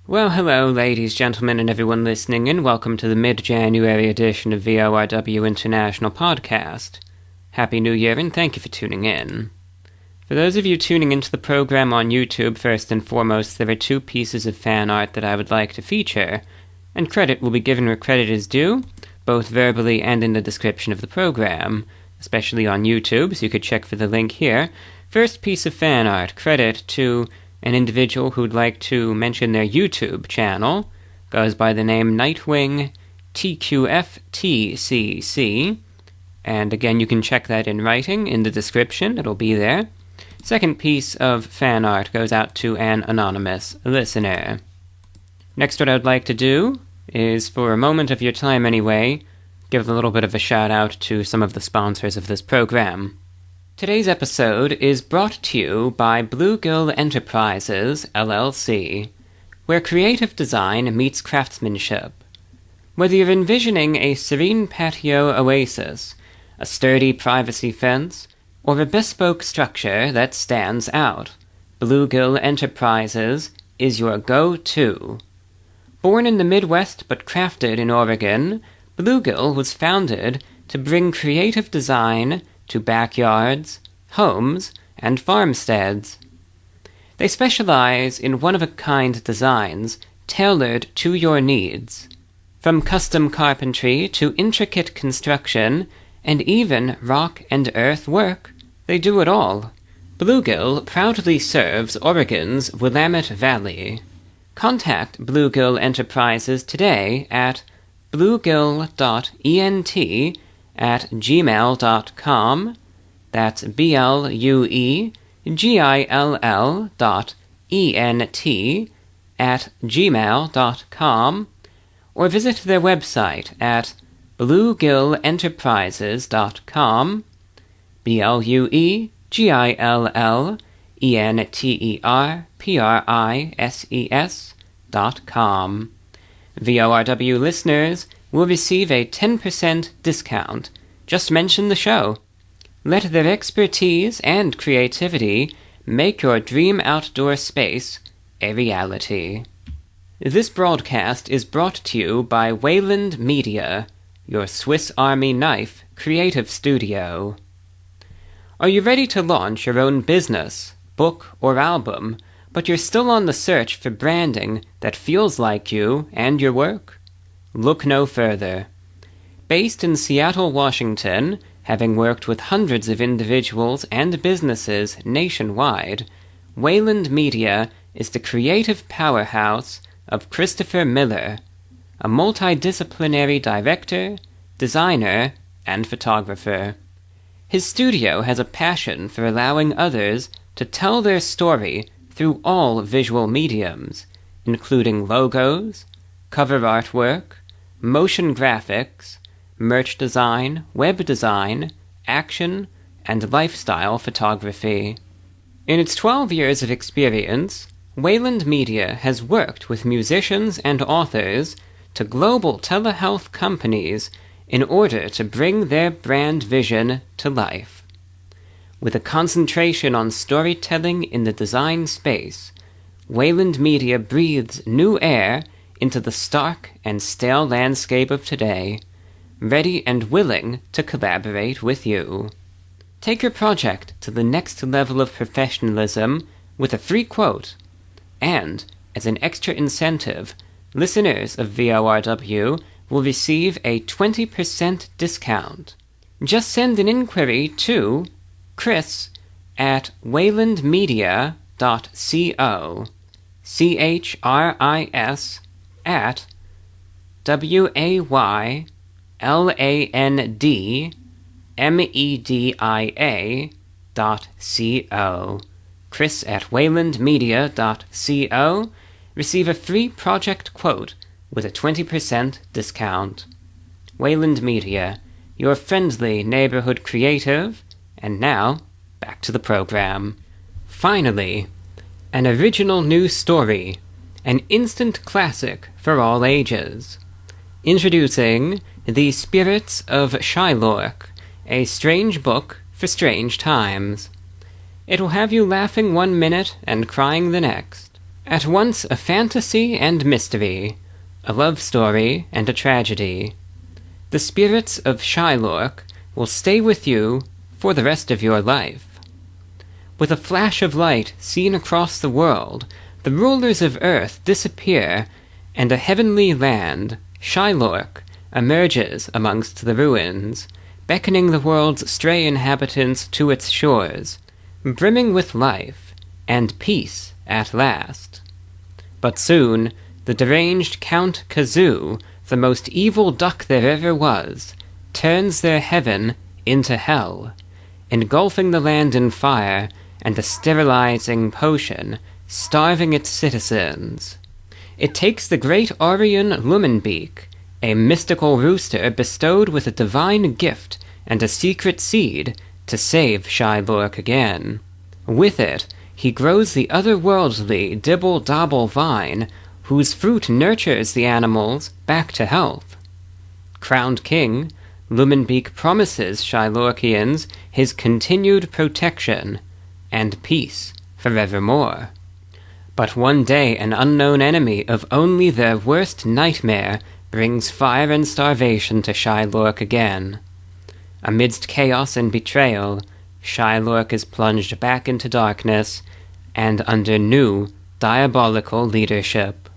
Well, hello, ladies, gentlemen, and everyone listening, and welcome to the mid-January edition of VORW International Podcast. Happy New Year, and thank you for tuning in. For those of you tuning into the program on YouTube, first and foremost, there are two pieces of fan art that I would like to feature, and credit will be given where credit is due, both verbally and in the description of the program, especially on YouTube, so you could check for the link here. First piece of fan art, credit to an individual who'd like to mention their YouTube channel, goes by the name NightwingTQFTCC, and again, you can check that in writing in the description, it'll be there. Second piece of fan art goes out to an anonymous listener. Next, what I'd like to do is, for a moment of your time anyway, give a little bit of a shout out to some of the sponsors of this program. Today's episode is brought to you by Bluegill Enterprises, LLC, where creative design meets craftsmanship. Whether you're envisioning a serene patio oasis, a sturdy privacy fence, or a bespoke structure that stands out, Bluegill Enterprises is your go-to. Born in the Midwest but crafted in Oregon, Bluegill was founded to bring creative design to backyards, homes, and farmsteads. They specialize in one-of-a-kind designs tailored to your needs. From custom carpentry to intricate construction, and even rock and earth work, they do it all. Bluegill proudly serves Oregon's Willamette Valley. Contact Bluegill Enterprises today at bluegill.ent@gmail.com. That's BLUEGILL.ENT@gmail.com, or visit their website at bluegillenterprises.com, BLUEGILLENTERPRISES.com. VORW listeners will receive a 10% discount. Just mention the show. Let their expertise and creativity make your dream outdoor space a reality. This broadcast is brought to you by Wayland Media, your Swiss Army knife creative studio. Are you ready to launch your own business, book, or album, but you're still on the search for branding that feels like you and your work? Look no further. Based in Seattle, Washington, having worked with hundreds of individuals and businesses nationwide, Wayland Media is the creative powerhouse of Christopher Miller, a multidisciplinary director, designer, and photographer. His studio has a passion for allowing others to tell their story through all visual mediums, including logos, cover artwork, motion graphics, merch design, web design, action, and lifestyle photography. In its 12 years of experience, Wayland Media has worked with musicians and authors to global telehealth companies in order to bring their brand vision to life. With a concentration on storytelling in the design space, Wayland Media breathes new air into the stark and stale landscape of today, ready and willing to collaborate with you. Take your project to the next level of professionalism with a free quote, and, as an extra incentive, listeners of VORW will receive a 20% discount. Just send an inquiry to chris@waylandmedia.co, chris@waylandmedia.co, chris@waylandmedia.co. Receive a free project quote with a 20% discount. Wayland Media, your friendly neighborhood creative. And now, back to the program. Finally, an original new story, an instant classic for all ages. Introducing The Spirits of Shor, a strange book for strange times. It will have you laughing one minute and crying the next. At once a fantasy and mystery, a love story and a tragedy, the spirits of Shylork will stay with you for the rest of your life. With a flash of light seen across the world, the rulers of Earth disappear, and a heavenly land, Shylork, emerges amongst the ruins, beckoning the world's stray inhabitants to its shores, brimming with life and peace at last. But soon, the deranged Count Kazoo, the most evil duck there ever was, turns their heaven into hell, engulfing the land in fire and a sterilizing potion, starving its citizens. It takes the great Orion Lumenbeak, a mystical rooster bestowed with a divine gift and a secret seed, to save Shylork again. With it, he grows the otherworldly dibble-dabble vine, whose fruit nurtures the animals back to health. Crowned king, Lumenbeak promises Shylorkians his continued protection and peace forevermore. But one day an unknown enemy of only their worst nightmare brings fire and starvation to Shylork again. Amidst chaos and betrayal, Shylork is plunged back into darkness and under new, diabolical leadership.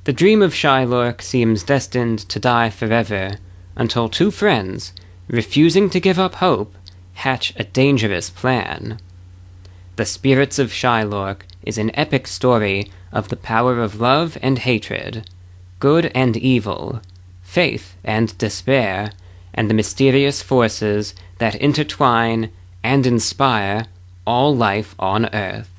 The dream of Shylork seems destined to die forever, until two friends, refusing to give up hope, hatch a dangerous plan. The Spirits of Shylork is an epic story of the power of love and hatred, good and evil, faith and despair, and the mysterious forces that intertwine and inspire all life on Earth.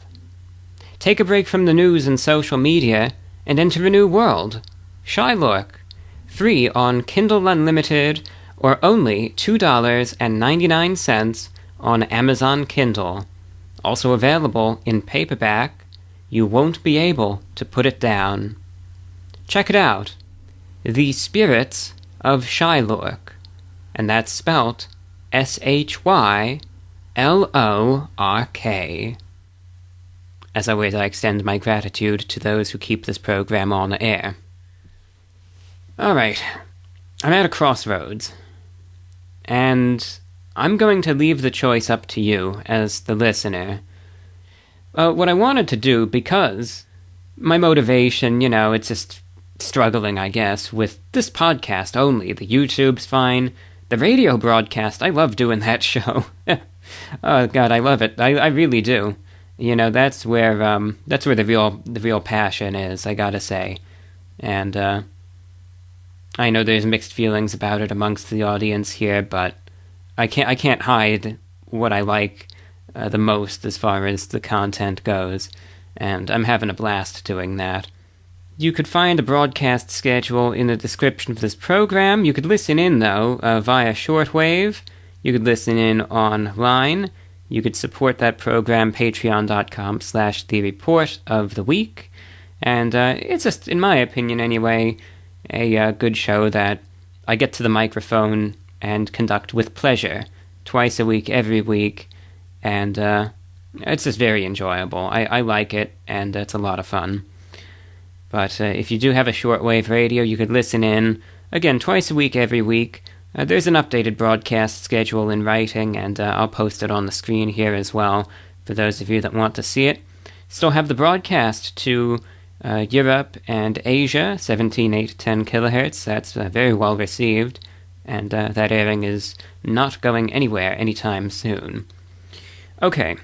Take a break from the news and social media and enter a new world, Shylork, free on Kindle Unlimited or only $2.99 on Amazon Kindle. Also available in paperback. You won't be able to put it down. Check it out. The Spirits of Shylork. And that's spelt Shylork. As always, I extend my gratitude to those who keep this program on the air. Alright, I'm at a crossroads. And I'm going to leave the choice up to you as the listener. What I wanted to do, because my motivation, it's just struggling, I guess, with this podcast only. The YouTube's fine. The radio broadcast, I love doing that show. Oh, God, I love it. I really do. That's where the real passion is, I gotta say. And I know there's mixed feelings about it amongst the audience here, but I can't hide what I like the most as far as the content goes, and I'm having a blast doing that. You could find a broadcast schedule in the description of this program. You could listen in, though, via Shortwave. You could listen in online. You could support that program, patreon.com/The Report of the Week. And it's just, in my opinion anyway, a good show that I get to the microphone and conduct with pleasure, twice a week, every week, and it's just very enjoyable. I like it, and it's a lot of fun. But if you do have a shortwave radio, you could listen in, again, twice a week, every week. There's an updated broadcast schedule in writing, and I'll post it on the screen here as well, for those of you that want to see it. Still have the broadcast to Europe and Asia, 17, 8, 10 kilohertz. That's very well received, and that airing is not going anywhere anytime soon. Okay,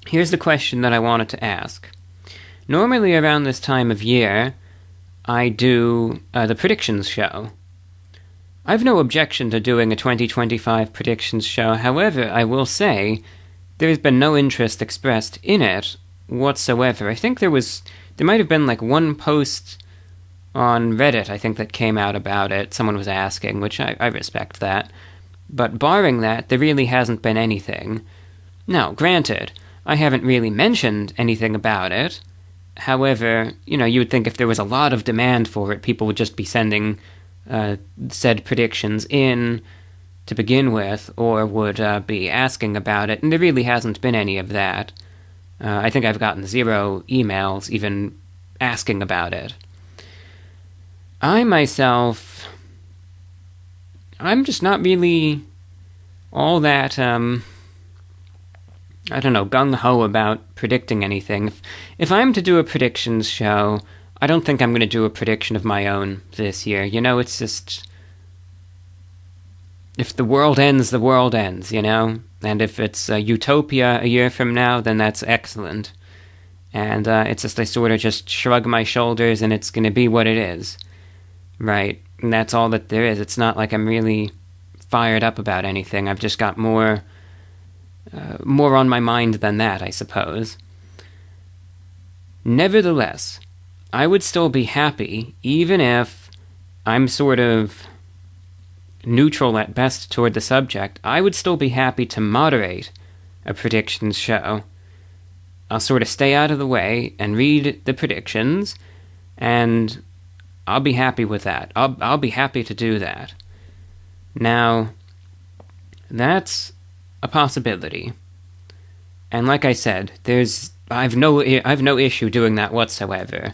here's the question that I wanted to ask. Normally around this time of year, I do the predictions show. I've no objection to doing a 2025 predictions show. However, I will say there's been no interest expressed in it whatsoever. I think there might have been like one post on Reddit, I think, that came out about it. Someone was asking, which I respect that. But barring that, there really hasn't been anything. Now, granted, I haven't really mentioned anything about it. However, you would think if there was a lot of demand for it, people would just be sending said predictions in to begin with, or would be asking about it, and there really hasn't been any of that. I think I've gotten 0 emails even asking about it. I myself, I'm just not really all that, gung-ho about predicting anything. If I'm to do a predictions show, I don't think I'm going to do a prediction of my own this year. It's just... if the world ends, the world ends, And if it's utopia a year from now, then that's excellent. And it's just I sort of just shrug my shoulders and it's going to be what it is. Right? And that's all that there is. It's not like I'm really fired up about anything. I've just got more on my mind than that, I suppose. Nevertheless, I would still be happy, even if I'm sort of neutral at best toward the subject. I would still be happy to moderate a predictions show. I'll sort of stay out of the way and read the predictions, and I'll be happy with that. I'll be happy to do that. Now, that's a possibility. And like I said, I've no issue doing that whatsoever.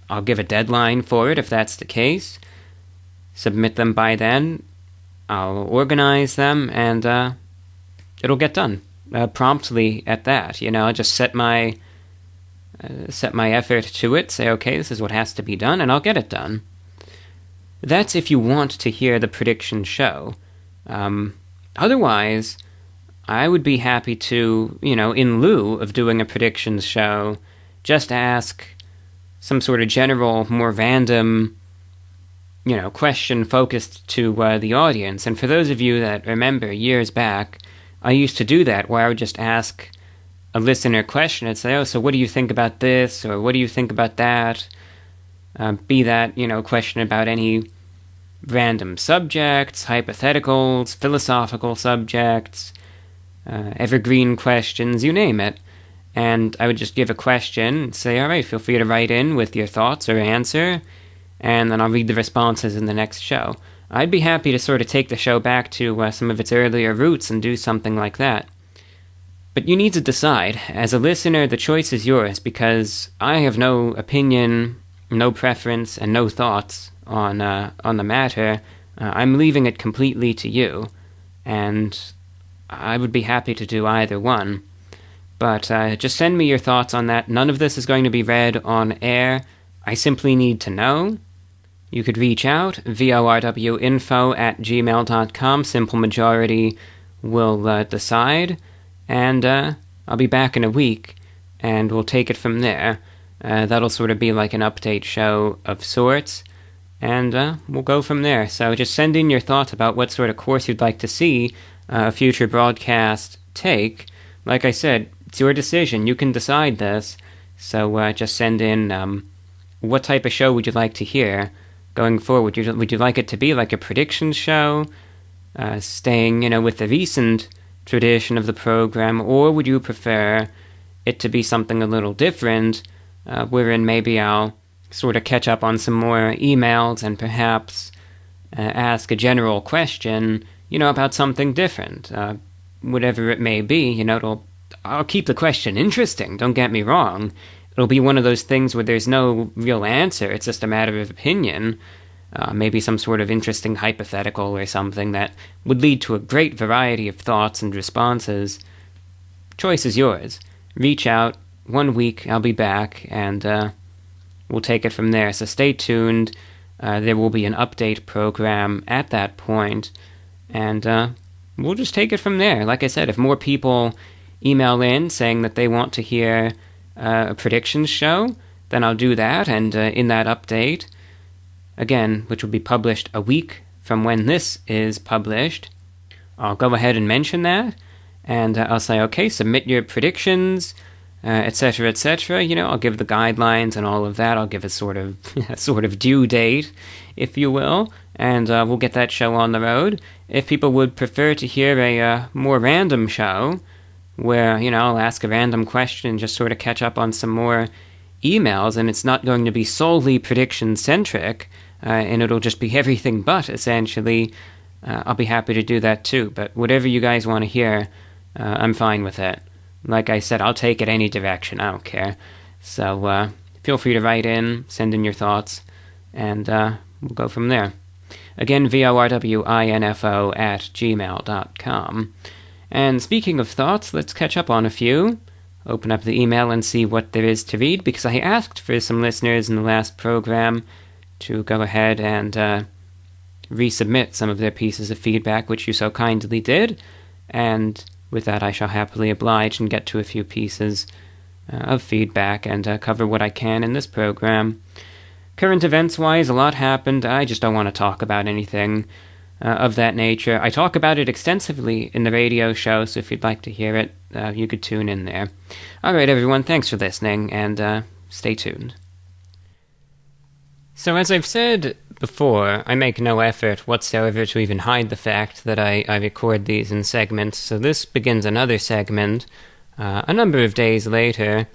I'll give a deadline for it if that's the case. Submit them by then. I'll organize them, and it'll get done promptly at that. I'll just set my effort to it. Say, okay, this is what has to be done, and I'll get it done. That's if you want to hear the prediction show. Otherwise, I would be happy to, in lieu of doing a predictions show, just ask some sort of general, more random, question focused to the audience. And for those of you that remember years back, I used to do that, where I would just ask a listener question and say, oh, so what do you think about this? Or what do you think about that? Be that, question about any random subjects, hypotheticals, philosophical subjects, evergreen questions, you name it. And I would just give a question and say, all right, feel free to write in with your thoughts or answer, and then I'll read the responses in the next show. I'd be happy to sort of take the show back to some of its earlier roots and do something like that. But you need to decide. As a listener, the choice is yours, because I have no opinion, no preference, and no thoughts on the matter. I'm leaving it completely to you, and I would be happy to do either one. But just send me your thoughts on that. None of this is going to be read on air. I simply need to know. You could reach out, vorwinfo@gmail.com. Simple majority will decide. And I'll be back in a week, and we'll take it from there. That'll sort of be like an update show of sorts, and we'll go from there. So just send in your thoughts about what sort of course you'd like to see a future broadcast take. Like I said, it's your decision. You can decide this. So just send in what type of show would you like to hear going forward. Would you like it to be like a predictions show, staying with the recent tradition of the program, or would you prefer it to be something a little different, wherein maybe I'll sort of catch up on some more emails and perhaps ask a general question, about something different, whatever it may be. I'll keep the question interesting, don't get me wrong. It'll be one of those things where there's no real answer, it's just a matter of opinion. Maybe some sort of interesting hypothetical or something that would lead to a great variety of thoughts and responses. Choice is yours. Reach out. 1 week, I'll be back, and we'll take it from there. So stay tuned. There will be an update program at that point, and we'll just take it from there. Like I said, if more people email in saying that they want to hear a predictions show, then I'll do that, and in that update, again, which will be published a week from when this is published, I'll go ahead and mention that, and I'll say, okay, submit your predictions, etc., etc. I'll give the guidelines and all of that. I'll give a sort of due date, if you will, and we'll get that show on the road. If people would prefer to hear a more random show, where, I'll ask a random question and just sort of catch up on some more emails, and it's not going to be solely prediction-centric, and it'll just be everything but, essentially, I'll be happy to do that too. But whatever you guys want to hear, I'm fine with it. like I said, I'll take it any direction. I don't care. So feel free to write in, send in your thoughts, and we'll go from there. Again, VORWINFO@gmail.com. And speaking of thoughts, let's catch up on a few. Open up the email and see what there is to read, because I asked for some listeners in the last program to go ahead and resubmit some of their pieces of feedback, which you so kindly did, and with that I shall happily oblige and get to a few pieces of feedback and cover what I can in this program. Current events-wise, a lot happened. I just don't want to talk about anything of that nature. I talk about it extensively in the radio show, so if you'd like to hear it, you could tune in there. Alright everyone, thanks for listening, and stay tuned. So as I've said before, I make no effort whatsoever to even hide the fact that I record these in segments, so this begins another segment a number of days later,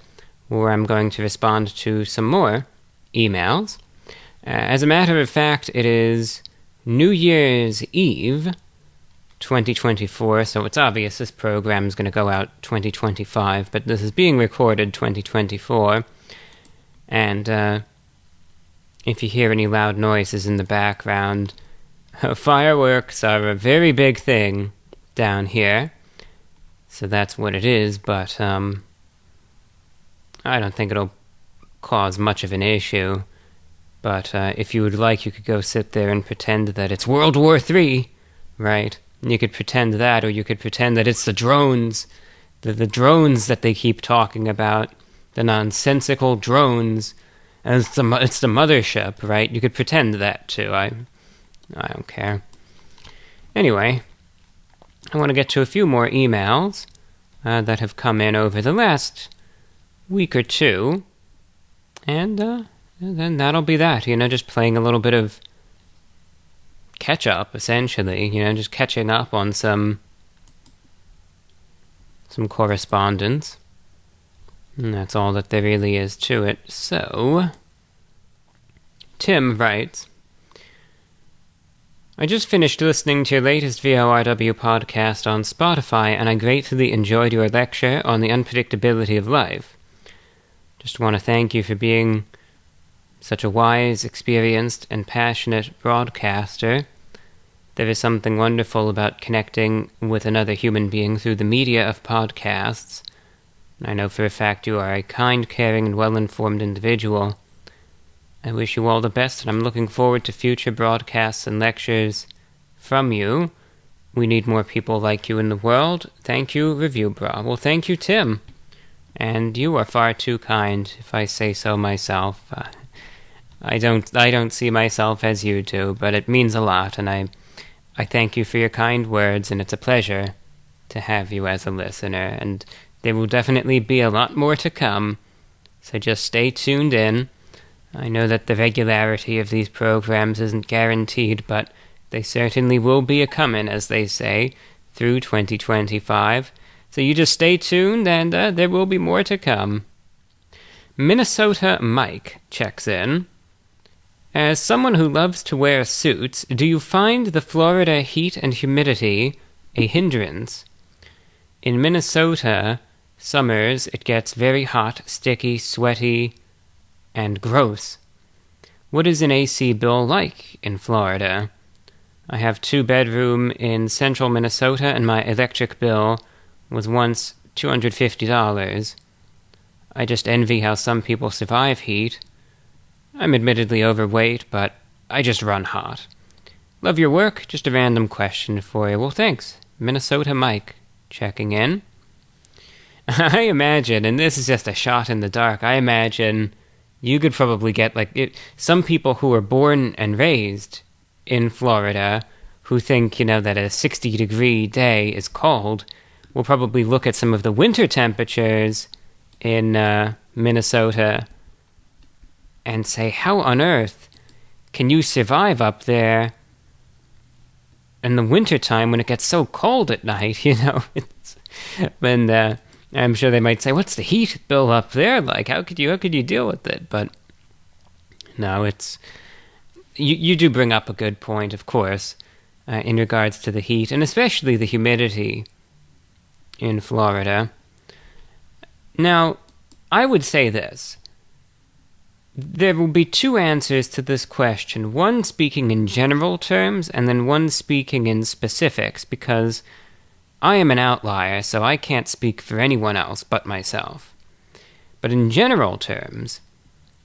where I'm going to respond to some more emails. As a matter of fact, it is New Year's Eve 2024, so it's obvious this program is going to go out 2025, but this is being recorded 2024, and if you hear any loud noises in the background, fireworks are a very big thing down here, so that's what it is, but I don't think it'll cause much of an issue. But if you would like, you could go sit there and pretend that it's World War III, right? And you could pretend that, or you could pretend that it's the drones, the drones that they keep talking about, the nonsensical drones. And it's the mothership, right? You could pretend that too. I don't care. Anyway, I want to get to a few more emails that have come in over the last week or two, and then that'll be that. Just playing a little bit of catch up, essentially. Just catching up on some correspondence. And that's all that there really is to it. So, Tim writes, I just finished listening to your latest VORW podcast on Spotify, and I greatly enjoyed your lecture on the unpredictability of life. Just want to thank you for being such a wise, experienced, and passionate broadcaster. There is something wonderful about connecting with another human being through the media of podcasts. I know for a fact you are a kind, caring, and well-informed individual. I wish you all the best, and I'm looking forward to future broadcasts and lectures from you. We need more people like you in the world. Thank you, Review Bra. Well, thank you, Tim. And you are far too kind, if I say so myself. I don't see myself as you do, but it means a lot, and I thank you for your kind words, and it's a pleasure to have you as a listener, and there will definitely be a lot more to come, so just stay tuned in. I know that the regularity of these programs isn't guaranteed, but they certainly will be a-comin', as they say, through 2025. So you just stay tuned, and there will be more to come. Minnesota Mike checks in. As someone who loves to wear suits, do you find the Florida heat and humidity a hindrance? In Minnesota, summers, it gets very hot, sticky, sweaty, and gross. What is an AC bill like in Florida? I have 2-bedroom in central Minnesota, and my electric bill was once $250. I just envy how some people survive heat. I'm admittedly overweight, but I just run hot. Love your work. Just a random question for you. Well, thanks. Minnesota Mike checking in. I imagine, and this is just a shot in the dark, I imagine you could probably get, some people who are born and raised in Florida who think, that a 60-degree day is cold, will probably look at some of the winter temperatures in Minnesota and say, how on earth can you survive up there in the wintertime when it gets so cold at night, when I'm sure they might say, what's the heat bill up there like? How could you deal with it? But no, it's you do bring up a good point, of course, in regards to the heat, and especially the humidity in Florida. Now, I would say this. There will be two answers to this question, one speaking in general terms, and then one speaking in specifics, because I am an outlier, so I can't speak for anyone else but myself. But in general terms,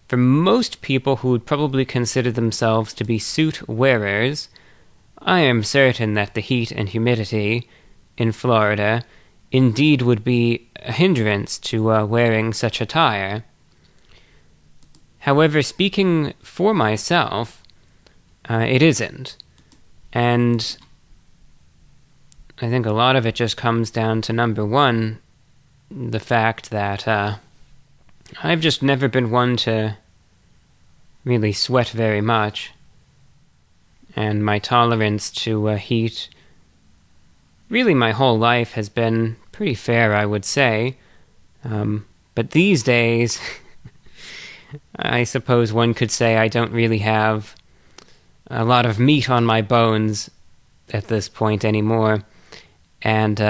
for most people who would probably consider themselves to be suit wearers, I am certain that the heat and humidity in Florida indeed would be a hindrance to wearing such attire. However, speaking for myself, it isn't. And I think a lot of it just comes down to, number one, the fact that I've just never been one to really sweat very much. And my tolerance to heat, really my whole life, has been pretty fair, I would say. But these days, I suppose one could say I don't really have a lot of meat on my bones at this point anymore. And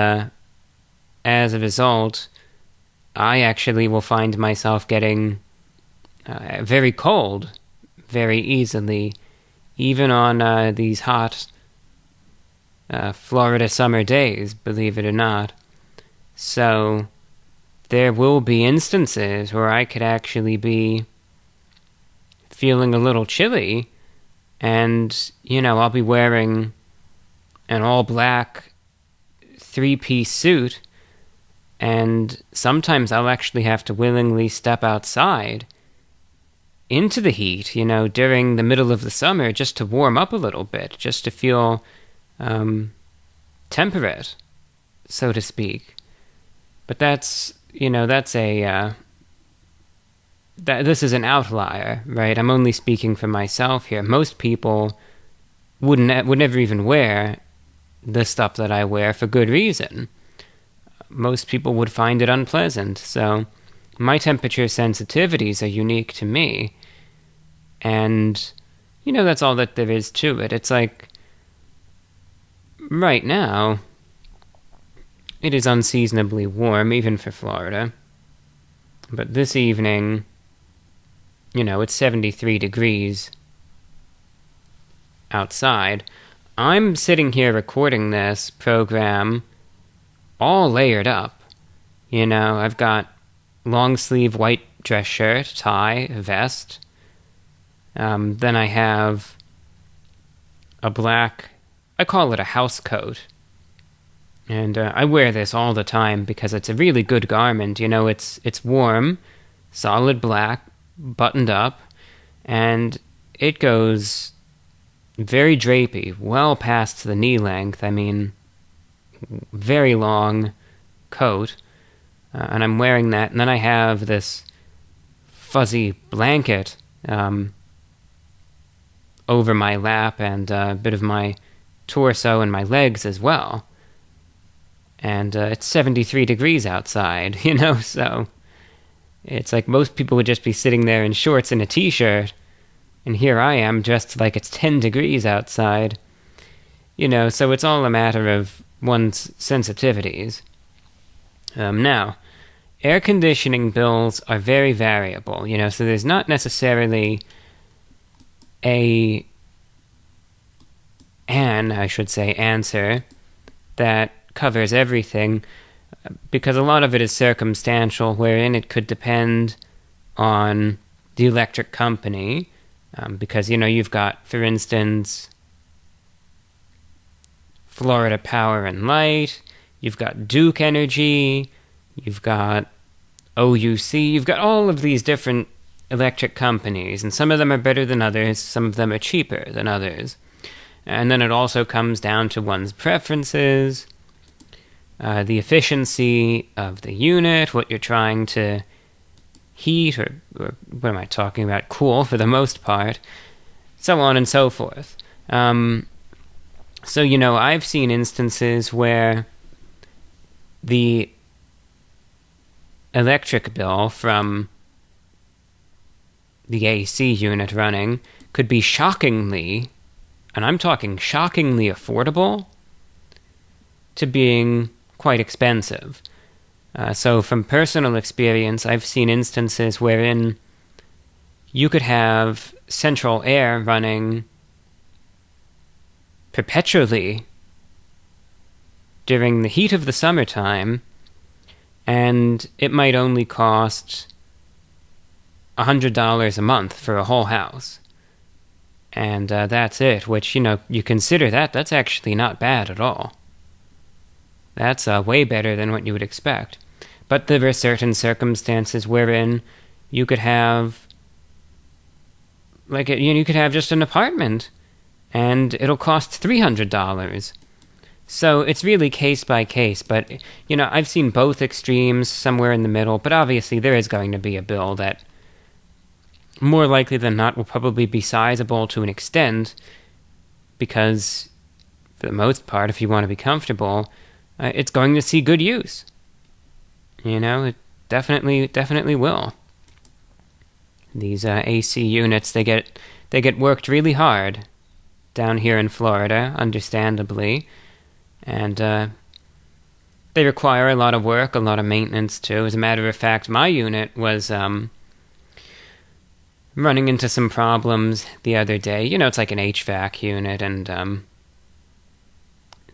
as a result, I actually will find myself getting very cold very easily, even on these hot Florida summer days, believe it or not. So there will be instances where I could actually be feeling a little chilly, and, I'll be wearing an all-black three-piece suit, and sometimes I'll actually have to willingly step outside into the heat, during the middle of the summer, just to warm up a little bit, just to feel temperate, so to speak. But this is an outlier, right? I'm only speaking for myself here. Most people would never even wear the stuff that I wear for good reason. Most people would find it unpleasant, so my temperature sensitivities are unique to me. And, that's all that there is to it. It's like, right now, it is unseasonably warm, even for Florida. But this evening, it's 73 degrees outside. I'm sitting here recording this program all layered up. I've got long sleeve white dress shirt, tie, vest. Then I have a black, I call it a house coat. And I wear this all the time because it's a really good garment. It's warm, solid black, buttoned up, and it goes very drapey, well past the knee length. I mean, very long coat, and I'm wearing that. And then I have this fuzzy blanket over my lap and a bit of my torso and my legs as well. And it's 73 degrees outside, so it's like most people would just be sitting there in shorts and a t-shirt, and here I am dressed like it's 10 degrees outside, so it's all a matter of one's sensitivities. Now, air conditioning bills are very variable, so there's not necessarily answer that covers everything, because a lot of it is circumstantial, wherein it could depend on the electric company, because, you've got, for instance, Florida Power and Light, you've got Duke Energy, you've got OUC, you've got all of these different electric companies, and some of them are better than others, some of them are cheaper than others. And then it also comes down to one's preferences, the efficiency of the unit, what you're trying to heat, or what am I talking about, cool for the most part, so on and so forth. So, I've seen instances where the electric bill from the AC unit running could be shockingly, and I'm talking shockingly affordable, to being quite expensive. So from personal experience, I've seen instances wherein you could have central air running perpetually during the heat of the summertime, and it might only cost $100 a month for a whole house. And that's it, which, you consider that's actually not bad at all. That's way better than what you would expect. But there are certain circumstances wherein you could have, you could have just an apartment, and it'll cost $300. So it's really case by case, but, I've seen both extremes, somewhere in the middle, but obviously there is going to be a bill that, more likely than not, will probably be sizable to an extent, because, for the most part, if you want to be comfortable, it's going to see good use. It definitely will. These AC units, they get worked really hard down here in Florida, understandably, and they require a lot of work, a lot of maintenance too. As a matter of fact, my unit was running into some problems the other day. It's like an HVAC unit, and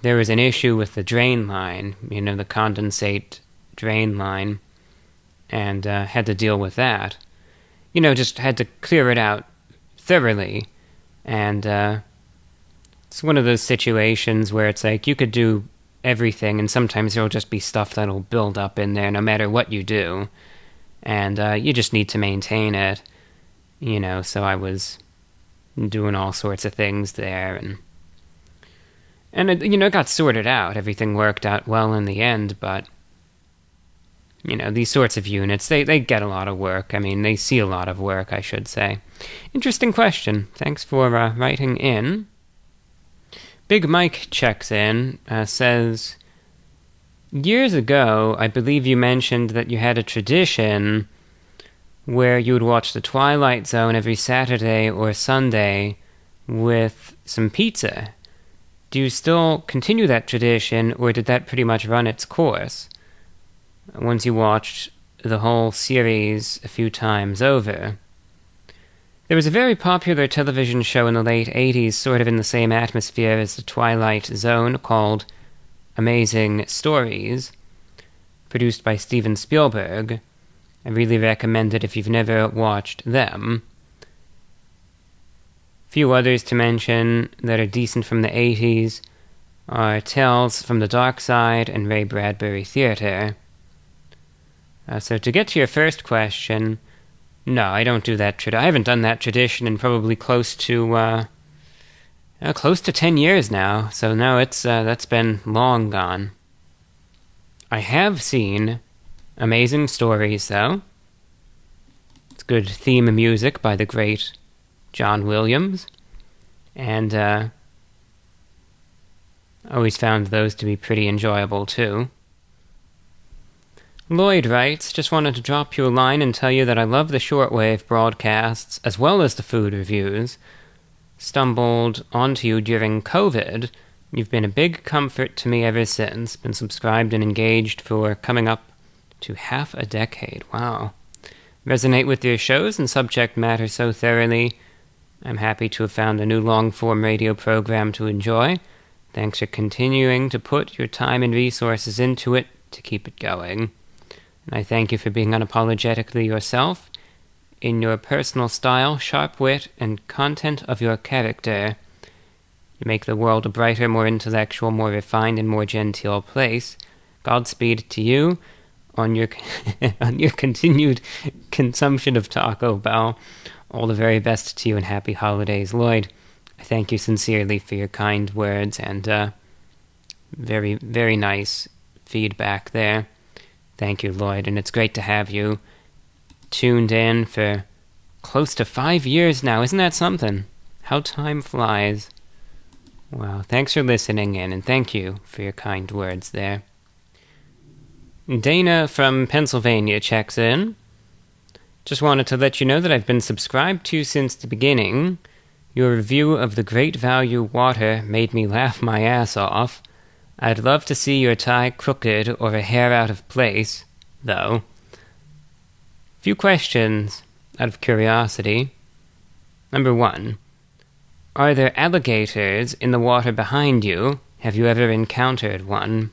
there was an issue with the drain line, the condensate drain line, and had to deal with that. Just had to clear it out thoroughly, and it's one of those situations where it's like you could do everything, and sometimes there'll just be stuff that'll build up in there no matter what you do, and you just need to maintain it, so I was doing all sorts of things there, and it got sorted out. Everything worked out well in the end, but these sorts of units, they get a lot of work. I mean, they see a lot of work, I should say. Interesting question. Thanks for writing in. Big Mike checks in, says, years ago, I believe you mentioned that you had a tradition where you would watch the Twilight Zone every Saturday or Sunday with some pizza. Do you still continue that tradition, or did that pretty much run its course once you watched the whole series a few times over? There was a very popular television show in the late 80s, sort of in the same atmosphere as the Twilight Zone, called Amazing Stories, produced by Steven Spielberg. I really recommend it if you've never watched them. Few others to mention that are decent from the 80s are Tales from the Dark Side and Ray Bradbury Theater. So to get to your first question, no, I don't do that. I haven't done that tradition in probably close to 10 years now. So no, that's been long gone. I have seen Amazing Stories, though. It's good theme music by the great John Williams, and I always found those to be pretty enjoyable, too. Lloyd writes, just wanted to drop you a line and tell you that I love the shortwave broadcasts as well as the food reviews. Stumbled onto you during COVID. You've been a big comfort to me ever since. Been subscribed and engaged for coming up to half a decade. Wow. Resonate with your shows and subject matter so thoroughly. I'm happy to have found a new long-form radio program to enjoy. Thanks for continuing to put your time and resources into it to keep it going. And I thank you for being unapologetically yourself, in your personal style, sharp wit, and content of your character. You make the world a brighter, more intellectual, more refined, and more genteel place. Godspeed to you on your on your continued consumption of Taco Bell. All the very best to you and happy holidays, Lloyd. I thank you sincerely for your kind words and very, very nice feedback there. Thank you, Lloyd, and it's great to have you tuned in for close to 5 years now. Isn't that something? How time flies. Wow, thanks for listening in, and thank you for your kind words there. Dana from Pennsylvania checks in. Just wanted to let you know that I've been subscribed to since the beginning. Your review of the Great Value Water made me laugh my ass off. I'd love to see your tie crooked or a hair out of place, though. Few questions out of curiosity. Number 1. Are there alligators in the water behind you? Have you ever encountered one?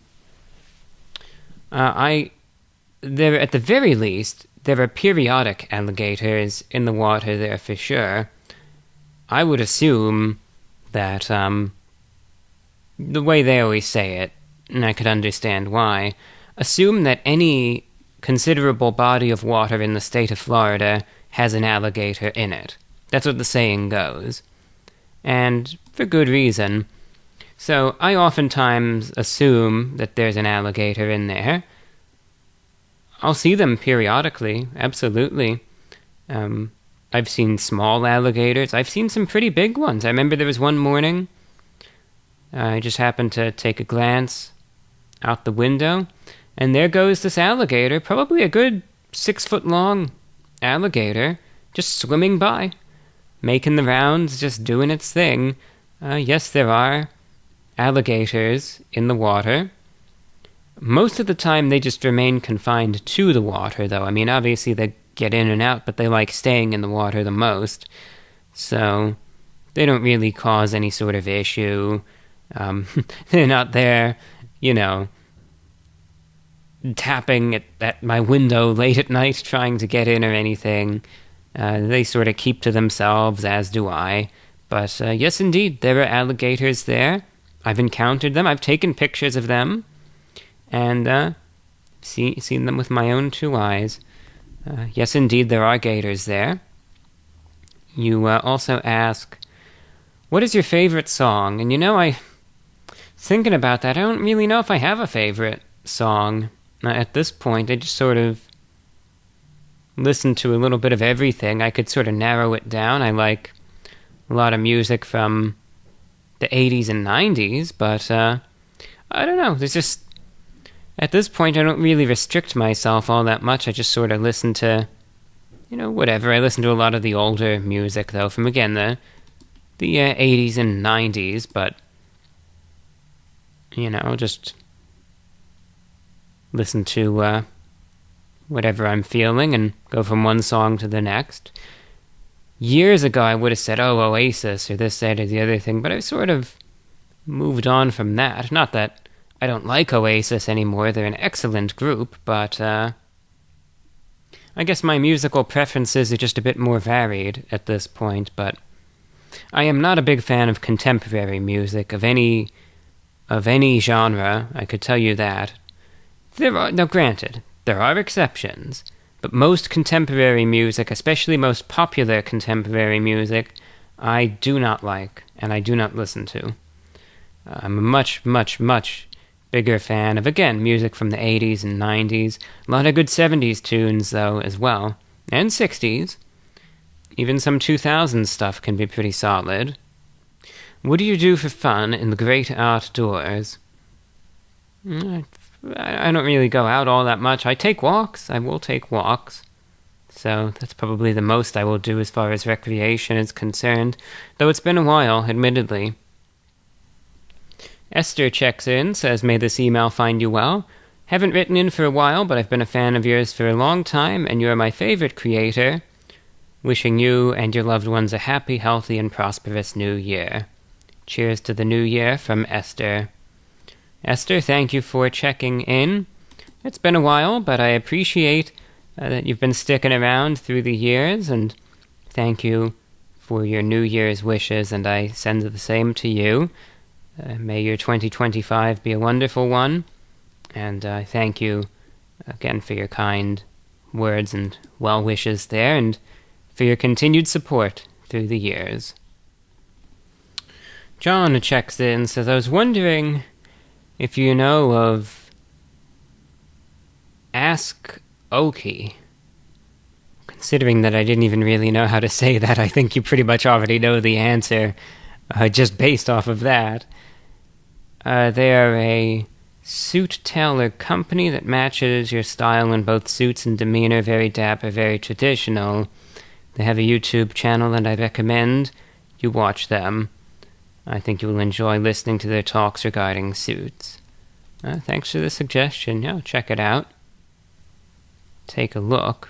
There, at the very least, there are periodic alligators in the water there for sure. I would assume that, the way they always say it, and I could understand why, assume that any considerable body of water in the state of Florida has an alligator in it. That's what the saying goes. And for good reason. So I oftentimes assume that there's an alligator in there. I'll see them periodically, absolutely. I've seen small alligators. I've seen some pretty big ones. I remember there was one morning, I just happened to take a glance out the window, and there goes this alligator, probably a good 6-foot-long alligator, just swimming by, making the rounds, just doing its thing. Yes, there are alligators in the water. Most of the time, they just remain confined to the water, though. I mean, obviously, they get in and out, but they like staying in the water the most. So, they don't really cause any sort of issue. They're not there, tapping at my window late at night trying to get in or anything. They sort of keep to themselves, as do I. But yes, indeed, there are alligators there. I've encountered them. I've taken pictures of them. And seen them with my own 2 eyes. Yes, indeed, there are gators there. You also ask, what is your favorite song? And thinking about that, I don't really know if I have a favorite song. At this point, I just sort of listen to a little bit of everything. I could sort of narrow it down. I like a lot of music from the 80s and 90s, but I don't know. There's just, at this point, I don't really restrict myself all that much. I just sort of listen to, whatever. I listen to a lot of the older music, though, from, again, the 80s and 90s, but, just listen to whatever I'm feeling and go from one song to the next. Years ago, I would have said, Oasis, or this, that, or the other thing, but I've sort of moved on from that. Not that I don't like Oasis anymore, they're an excellent group, but I guess my musical preferences are just a bit more varied at this point, but I am not a big fan of contemporary music of any genre, I could tell you that. Now granted, there are exceptions, but most contemporary music, especially most popular contemporary music, I do not like, and I do not listen to. I'm a much, much, much bigger fan of, again, music from the 80s and 90s. A lot of good 70s tunes, though, as well. And 60s. Even some 2000s stuff can be pretty solid. What do you do for fun in the great outdoors? I don't really go out all that much. I take walks. I will take walks. So that's probably the most I will do as far as recreation is concerned. Though it's been a while, admittedly. Esther checks in, says, may this email find you well. Haven't written in for a while, but I've been a fan of yours for a long time, and you're my favorite creator. Wishing you and your loved ones a happy, healthy, and prosperous new year. Cheers to the new year from Esther. Esther, thank you for checking in. It's been a while, but I appreciate that you've been sticking around through the years, and thank you for your New Year's wishes, and I send the same to you. May your 2025 be a wonderful one, and I thank you again for your kind words and well wishes there, and for your continued support through the years. John checks in, says, I was wondering if you know of Ask Oki. Considering that I didn't even really know how to say that, I think you pretty much already know the answer, just based off of that. They are a suit tailor company that matches your style in both suits and demeanor, very dapper, very traditional. They have a YouTube channel, and I recommend you watch them. I think you will enjoy listening to their talks regarding suits. Thanks for the suggestion. Yeah, check it out. Take a look.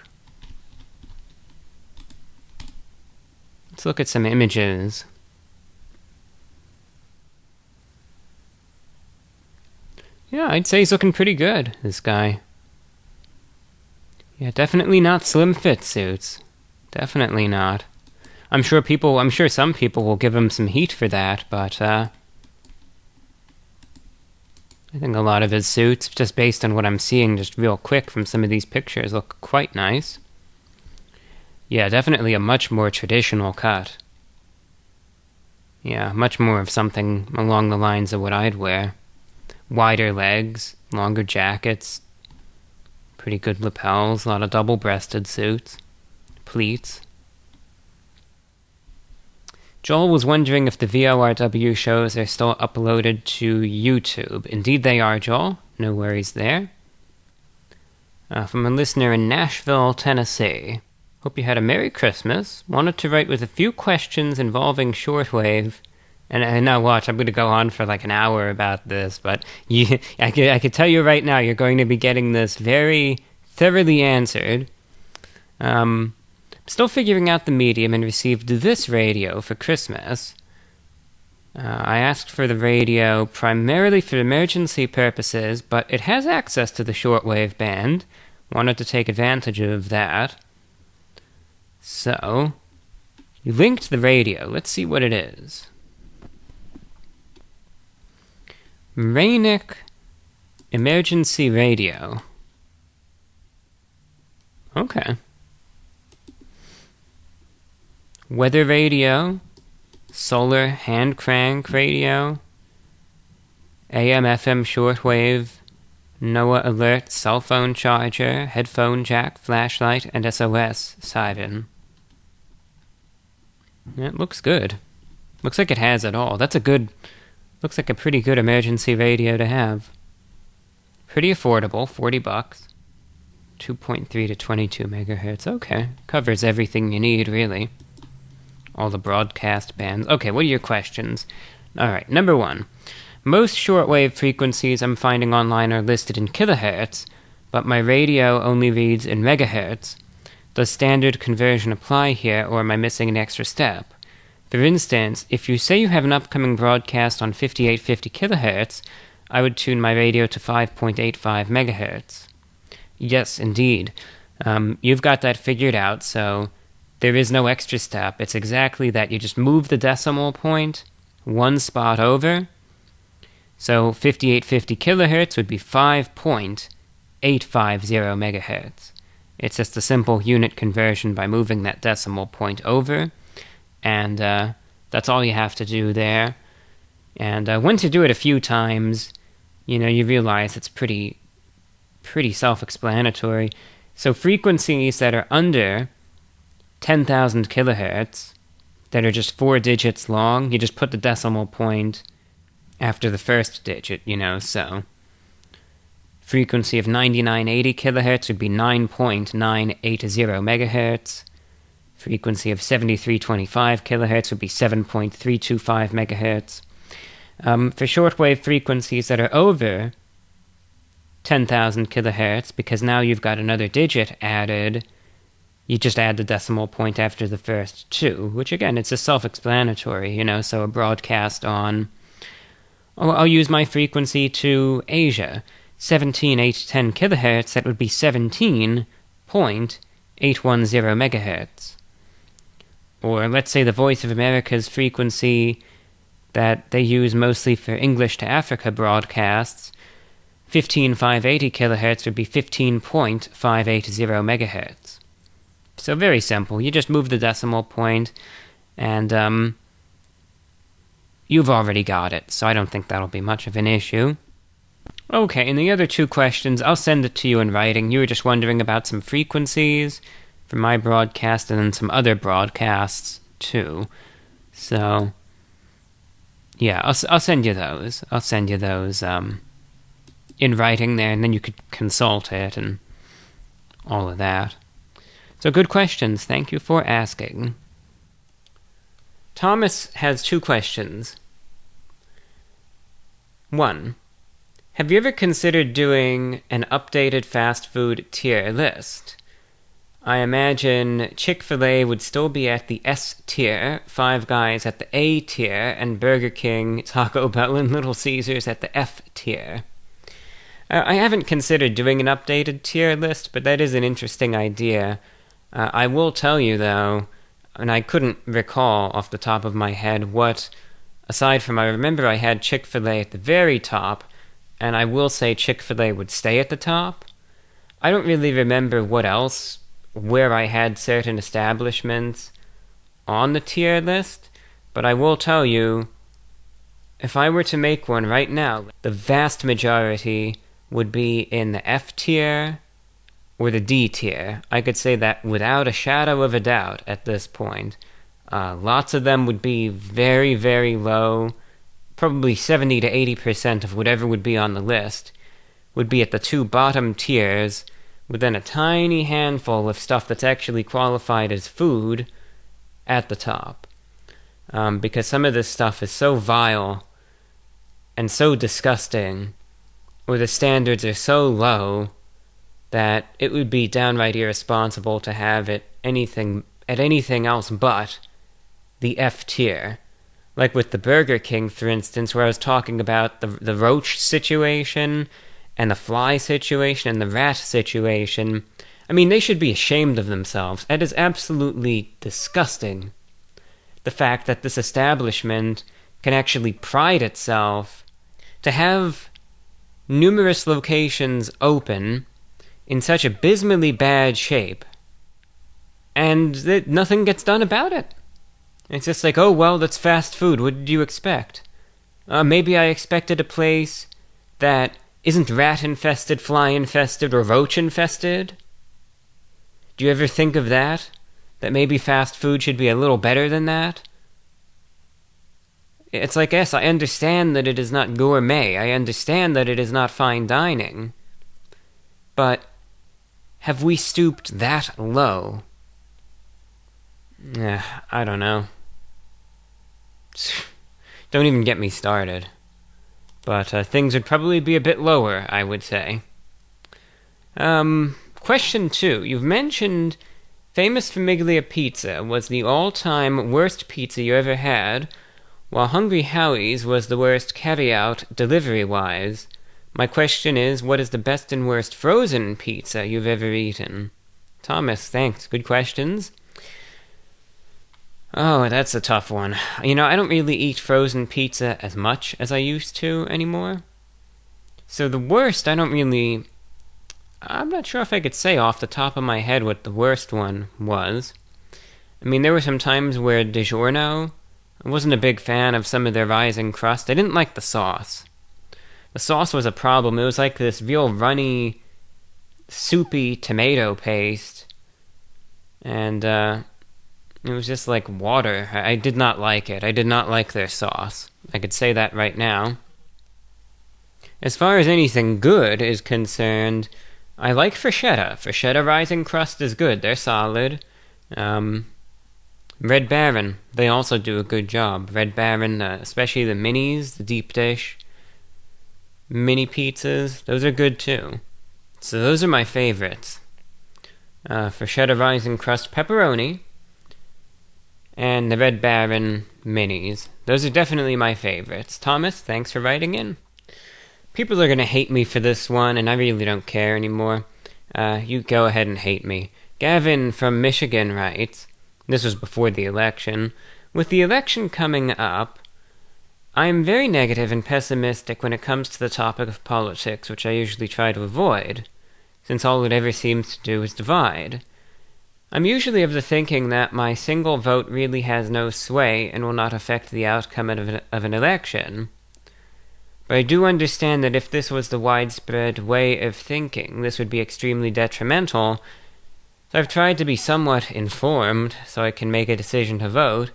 Let's look at some images. Yeah, I'd say he's looking pretty good, this guy. Yeah, definitely not slim fit suits. Definitely not. I'm sure some people will give him some heat for that, but I think a lot of his suits, just based on what I'm seeing just real quick from some of these pictures, look quite nice. Yeah, definitely a much more traditional cut. Yeah, much more of something along the lines of what I'd wear. Wider legs, longer jackets, pretty good lapels, a lot of double-breasted suits, pleats. Joel was wondering if the VORW shows are still uploaded to YouTube. Indeed they are, Joel. No worries there. From a listener in Nashville, Tennessee. Hope you had a Merry Christmas. Wanted to write with a few questions involving Shortwave. And now watch, I'm going to go on for like an hour about this, but I can tell you right now, you're going to be getting this very thoroughly answered. Still figuring out the medium and received this radio for Christmas. I asked for the radio primarily for emergency purposes, but it has access to the shortwave band. Wanted to take advantage of that. So, you linked the radio. Let's see what it is. Rainic Emergency Radio. Okay. Weather radio, solar hand crank radio, AM FM shortwave, NOAA alert, cell phone charger, headphone jack, flashlight, and SOS siren. It looks good. Looks like it has it all. Looks like a pretty good emergency radio to have. Pretty affordable, $40. 2.3 to 22 megahertz. Okay, covers everything you need, really. All the broadcast bands. Okay, what are your questions? Alright, number 1. Most shortwave frequencies I'm finding online are listed in kilohertz, but my radio only reads in megahertz. Does standard conversion apply here, or am I missing an extra step? For instance, if you say you have an upcoming broadcast on 5850 kilohertz, I would tune my radio to 5.85 megahertz. Yes, indeed. You've got that figured out, so there is no extra step. It's exactly that. You just move the decimal point one spot over. So 5850 kilohertz would be 5.850 megahertz. It's just a simple unit conversion by moving that decimal point over. And that's all you have to do there. And once you do it a few times, you realize it's pretty self-explanatory. So frequencies that are under 10,000 kilohertz, that are just 4 digits long, you just put the decimal point after the first digit, so frequency of 9980 kilohertz would be 9.980 megahertz. Frequency of 7325 kilohertz would be 7.325 megahertz. For shortwave frequencies that are over 10,000 kilohertz, because now you've got another digit added, you just add the decimal point after the first 2, which again, it's a self-explanatory, so a broadcast on, I'll use my frequency to Asia, 17810 kilohertz, that would be 17.810 megahertz. Or let's say the Voice of America's frequency that they use mostly for English to Africa broadcasts, 15580 kilohertz would be 15.580 megahertz. So very simple. You just move the decimal point, and you've already got it, so I don't think that'll be much of an issue. Okay, and the other 2 questions, I'll send it to you in writing. You were just wondering about some frequencies for my broadcast and then some other broadcasts too. So, yeah, I'll send you those. I'll send you those in writing there, and then you could consult it and all of that. So good questions. Thank you for asking. Thomas has 2 questions. 1. Have you ever considered doing an updated fast food tier list? I imagine Chick-fil-A would still be at the S tier, Five Guys at the A tier, and Burger King, Taco Bell, and Little Caesars at the F tier. I haven't considered doing an updated tier list, but that is an interesting idea. I will tell you, though, and I couldn't recall off the top of my head what, aside from I remember I had Chick-fil-A at the very top, and I will say Chick-fil-A would stay at the top. I don't really remember what else, where I had certain establishments on the tier list, but I will tell you, if I were to make one right now, the vast majority would be in the F tier or the D tier. I could say that without a shadow of a doubt at this point. Lots of them would be very, very low. Probably 70 to 80% of whatever would be on the list would be at the two bottom tiers, with then a tiny handful of stuff that's actually qualified as food at the top. Because some of this stuff is so vile and so disgusting, or the standards are so low, that it would be downright irresponsible to have it anything else but the F tier. Like with the Burger King, for instance, where I was talking about the roach situation, and the fly situation, and the rat situation. I mean, they should be ashamed of themselves. That is absolutely disgusting. The fact that this establishment can actually pride itself to have numerous locations open in such abysmally bad shape, and that nothing gets done about it. It's just like, oh, well, that's fast food. What did you expect? Maybe I expected a place that isn't rat-infested, fly-infested, or roach-infested? Do you ever think of that? That maybe fast food should be a little better than that? It's like, yes, I understand that it is not gourmet. I understand that it is not fine dining. But have we stooped that low? I don't know. Don't even get me started. But things would probably be a bit lower, I would say. Question 2. You've mentioned Famous Famiglia Pizza was the all-time worst pizza you ever had, while Hungry Howie's was the worst carry-out delivery-wise. My question is, what is the best and worst frozen pizza you've ever eaten? Thomas, thanks. Good questions. Oh, that's a tough one. You know, I don't really eat frozen pizza as much as I used to anymore. So the worst, I'm not sure if I could say off the top of my head what the worst one was. I mean, there were some times where DiGiorno, I wasn't a big fan of some of their rising crust. I didn't like the sauce. The sauce was a problem. It was like this real runny, soupy tomato paste. And, it was just like water. I did not like it. I did not like their sauce. I could say that right now. As far as anything good is concerned, I like Freschetta. Freschetta Rising Crust is good. They're solid. Red Baron, they also do a good job. Red Baron, especially the minis, the deep dish mini pizzas, those are good too. So those are my favorites. Freschetta Rising Crust Pepperoni, and the Red Baron minis. Those are definitely my favorites. Thomas, thanks for writing in. People are going to hate me for this one, and I really don't care anymore. You go ahead and hate me. Gavin from Michigan writes, this was before the election, with the election coming up, I am very negative and pessimistic when it comes to the topic of politics, which I usually try to avoid, since all it ever seems to do is divide. I'm usually of the thinking that my single vote really has no sway and will not affect the outcome of an election. But I do understand that if this was the widespread way of thinking, this would be extremely detrimental, so I've tried to be somewhat informed so I can make a decision to vote.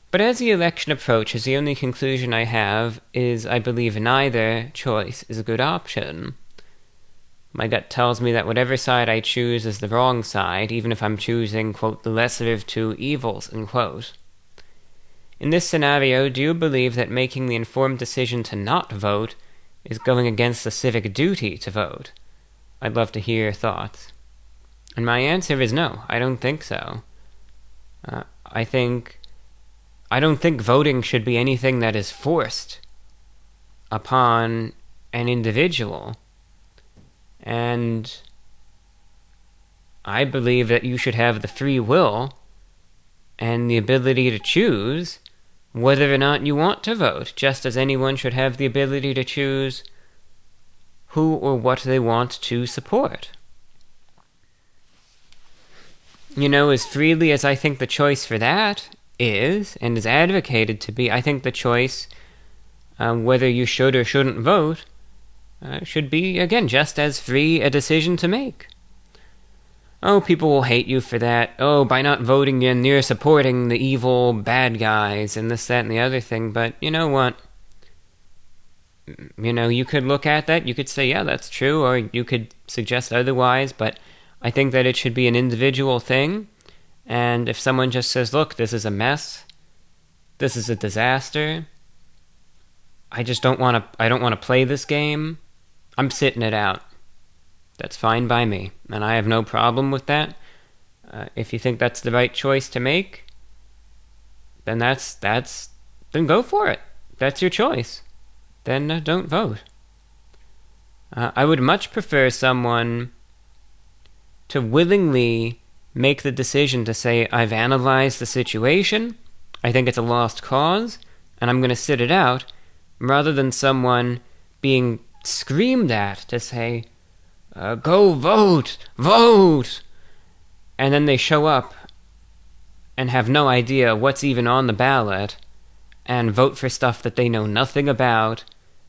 But as the election approaches, the only conclusion I have is I believe neither choice is a good option. My gut tells me that whatever side I choose is the wrong side, even if I'm choosing, quote, the lesser of two evils, unquote. In this scenario, do you believe that making the informed decision to not vote is going against the civic duty to vote? I'd love to hear your thoughts. And my answer is no, I don't think so. I don't think voting should be anything that is forced upon an individual. And I believe that you should have the free will and the ability to choose whether or not you want to vote, just as anyone should have the ability to choose who or what they want to support. You know, as freely as I think the choice for that is, and is advocated to be, I think the choice whether you should or shouldn't vote should be, again, just as free a decision to make. Oh, people will hate you for that. Oh, by not voting, you're supporting the evil bad guys and this, that, and the other thing. But you know what? You know, you could look at that, you could say, yeah, that's true, or you could suggest otherwise, but I think that it should be an individual thing. And if someone just says, look, this is a mess, this is a disaster, I don't want to play this game, I'm sitting it out. That's fine by me, and I have no problem with that. If you think that's the right choice to make, then then go for it. That's your choice. Then don't vote. I would much prefer someone to willingly make the decision to say, I've analyzed the situation, I think it's a lost cause, and I'm going to sit it out, rather than someone being screamed at to say, go vote, vote! And then they show up and have no idea what's even on the ballot and vote for stuff that they know nothing about,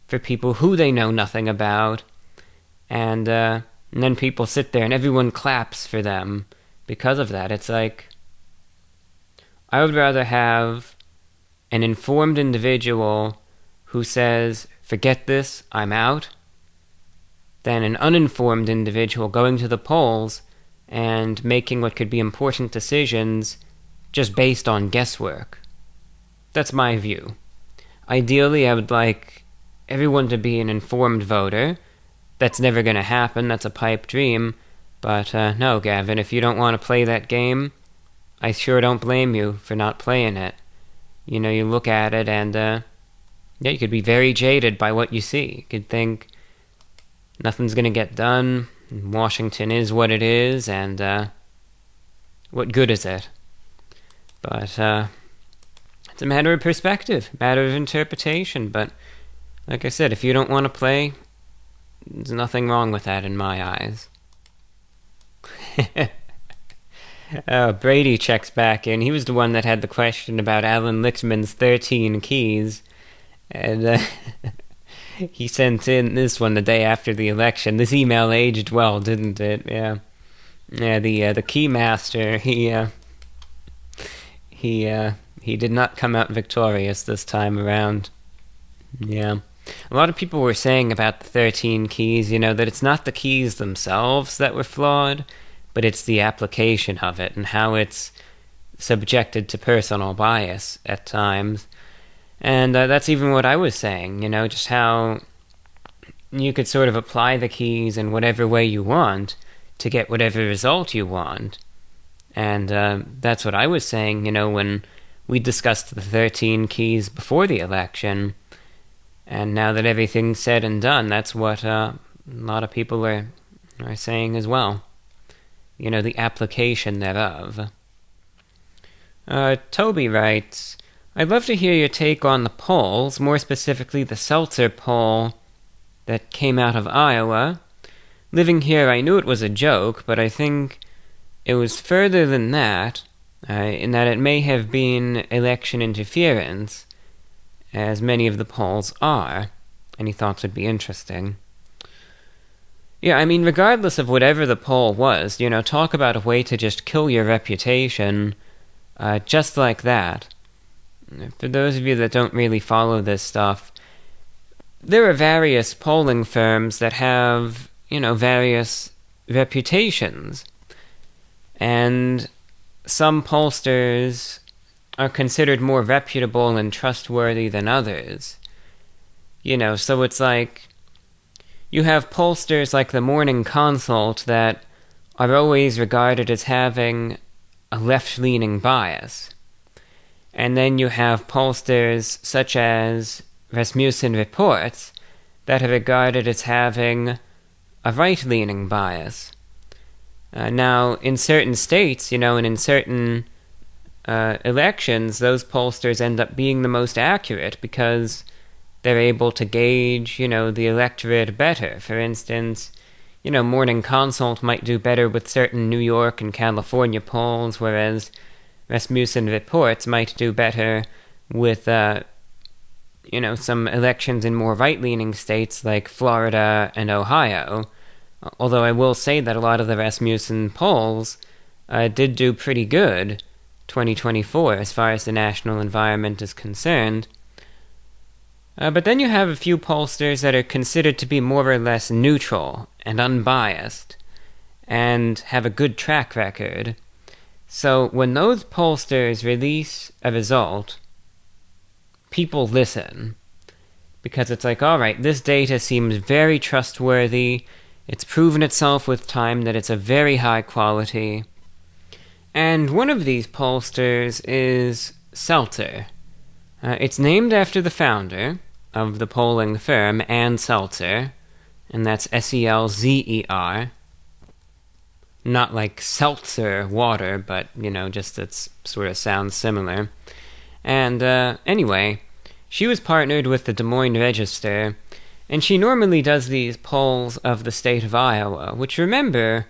for people who they know nothing about, and then people sit there and everyone claps for them because of that. It's like, I would rather have an informed individual who says, forget this, I'm out, than an uninformed individual going to the polls and making what could be important decisions just based on guesswork. That's my view. Ideally, I would like everyone to be an informed voter. That's never going to happen, that's a pipe dream. But no, Gavin, if you don't want to play that game, I sure don't blame you for not playing it. You know, you look at it and, yeah, you could be very jaded by what you see. You could think, nothing's going to get done, Washington is what it is, and what good is it? But it's a matter of perspective, matter of interpretation, but like I said, if you don't want to play, there's nothing wrong with that in my eyes. Brady checks back in. He was the one that had the question about Alan Lichtman's 13 keys, and he sent in this one the day after the election. This email aged well, didn't it? Yeah. Yeah, the keymaster, he did not come out victorious this time around. Yeah. A lot of people were saying about the 13 keys, you know, that it's not the keys themselves that were flawed, but it's the application of it and how it's subjected to personal bias at times. And that's even what I was saying, you know, just how you could sort of apply the keys in whatever way you want to get whatever result you want. And that's what I was saying, you know, when we discussed the 13 keys before the election. And now that everything's said and done, that's what a lot of people are saying as well. You know, the application thereof. Toby writes, I'd love to hear your take on the polls, more specifically the Seltzer poll that came out of Iowa. Living here, I knew it was a joke, but I think it was further than that, in that it may have been election interference, as many of the polls are. Any thoughts would be interesting. Yeah, I mean, regardless of whatever the poll was, you know, talk about a way to just kill your reputation, just like that. For those of you that don't really follow this stuff, there are various polling firms that have, you know, various reputations. And some pollsters are considered more reputable and trustworthy than others. You know, so it's like, you have pollsters like the Morning Consult that are always regarded as having a left-leaning bias. And then you have pollsters such as Rasmussen Reports that are regarded as having a right-leaning bias. Now, in certain states, and in certain elections, those pollsters end up being the most accurate because they're able to gauge, the electorate better. For instance, Morning Consult might do better with certain New York and California polls, whereas Rasmussen Reports might do better with, some elections in more right-leaning states like Florida and Ohio. Although I will say that a lot of the Rasmussen polls did do pretty good 2024 as far as the national environment is concerned. But then you have a few pollsters that are considered to be more or less neutral and unbiased, and have a good track record. So when those pollsters release a result, people listen, because it's like, alright, this data seems very trustworthy, it's proven itself with time that it's a very high quality. And one of these pollsters is Seltzer. It's named after the founder of the polling firm, Ann Seltzer, and that's Selzer. Not like seltzer water, but, just it sort of sounds similar. And anyway, she was partnered with the Des Moines Register, and she normally does these polls of the state of Iowa, which, remember,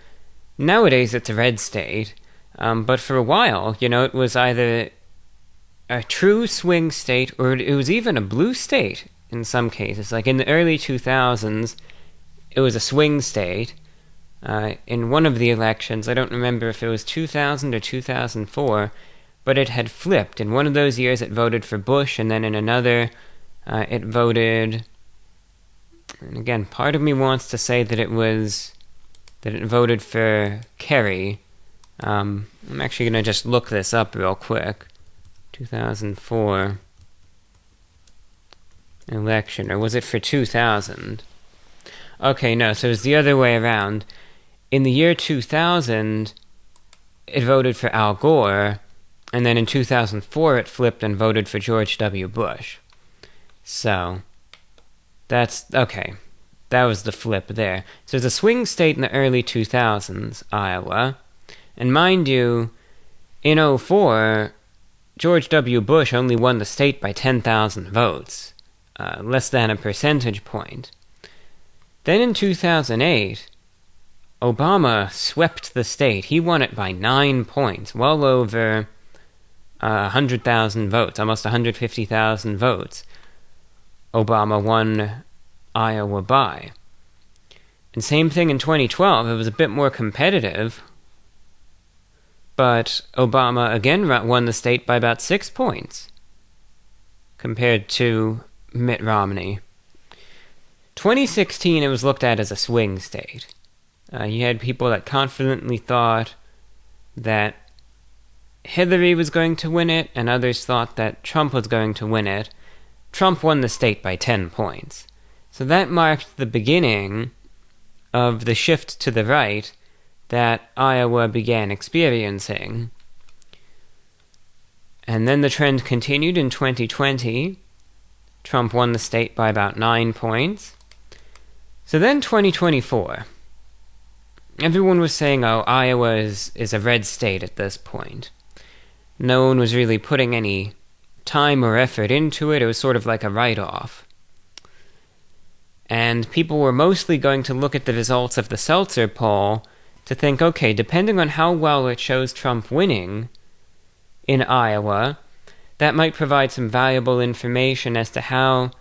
nowadays it's a red state, but for a while, it was either a true swing state, or it was even a blue state in some cases. Like in the early 2000s, it was a swing state. In one of the elections, I don't remember if it was 2000 or 2004, but it had flipped. In one of those years, it voted for Bush, and then in another, it voted... And again, part of me wants to say that it voted for Kerry. I'm actually going to just look this up real quick. 2004 election, or was it for 2000? Okay, no, so it was the other way around. In the year 2000, it voted for Al Gore, and then in 2004 it flipped and voted for George W. Bush. So, that's, okay, that was the flip there. So it's a swing state in the early 2000s, Iowa, and mind you, in 2004, George W. Bush only won the state by 10,000 votes, less than a percentage point. Then in 2008, Obama swept the state. He won it by 9 points, well over 100,000 votes, almost 150,000 votes. Obama won Iowa by. And same thing in 2012, it was a bit more competitive, but Obama again won the state by about 6 points compared to Mitt Romney. 2016, it was looked at as a swing state. You had people that confidently thought that Hillary was going to win it, and others thought that Trump was going to win it. Trump won the state by 10 points. So that marked the beginning of the shift to the right that Iowa began experiencing. And then the trend continued in 2020. Trump won the state by about 9 points. So then 2024. Everyone was saying, oh, Iowa is a red state at this point. No one was really putting any time or effort into it. It was sort of like a write-off. And people were mostly going to look at the results of the Seltzer poll to think, okay, depending on how well it shows Trump winning in Iowa, that might provide some valuable information as to how,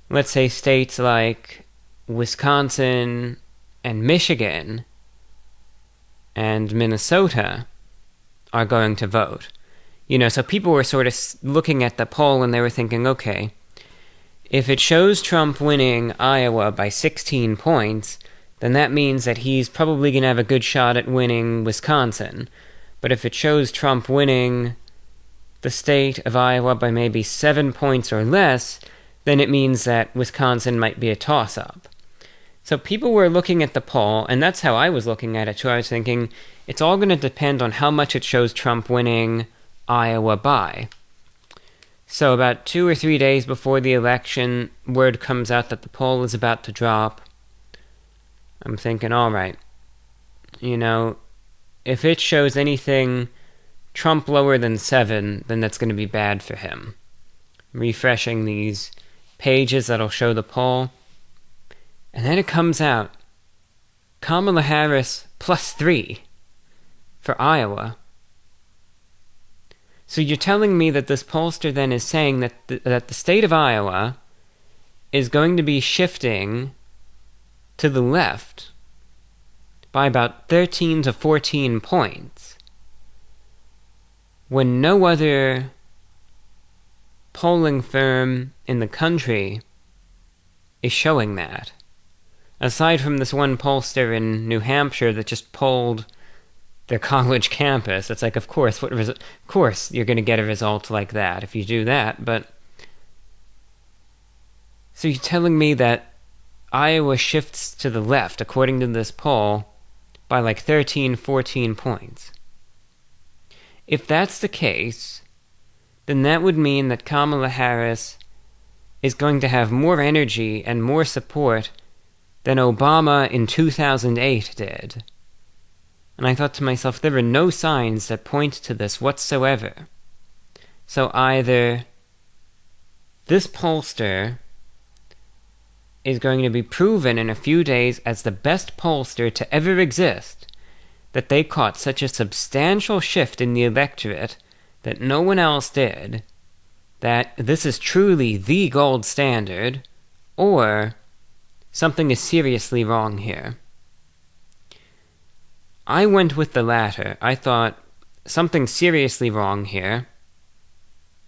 let's say, states like Wisconsin and Michigan and Minnesota are going to vote. So people were sort of looking at the poll and they were thinking, okay, if it shows Trump winning Iowa by 16 points, then that means that he's probably going to have a good shot at winning Wisconsin. But if it shows Trump winning the state of Iowa by maybe 7 points or less, then it means that Wisconsin might be a toss-up. So people were looking at the poll, and that's how I was looking at it too. I was thinking, it's all going to depend on how much it shows Trump winning Iowa by. So about 2 or 3 days before the election, word comes out that the poll is about to drop. I'm thinking, all right, if it shows anything Trump lower than 7, then that's going to be bad for him. Refreshing these pages that'll show the poll. And then it comes out, Kamala Harris +3 for Iowa. So you're telling me that this pollster then is saying that the state of Iowa is going to be shifting to the left by about 13 to 14 points, when no other polling firm in the country is showing that. Aside from this one pollster in New Hampshire that just polled their college campus, it's like, of course you're going to get a result like that if you do that, but... So you're telling me that Iowa shifts to the left, according to this poll, by like 13, 14 points. If that's the case, then that would mean that Kamala Harris is going to have more energy and more support than Obama in 2008 did. And I thought to myself, there are no signs that point to this whatsoever. So either this pollster is going to be proven in a few days as the best pollster to ever exist, that they caught such a substantial shift in the electorate that no one else did, that this is truly the gold standard, or something is seriously wrong here. I went with the latter. I thought, something's seriously wrong here.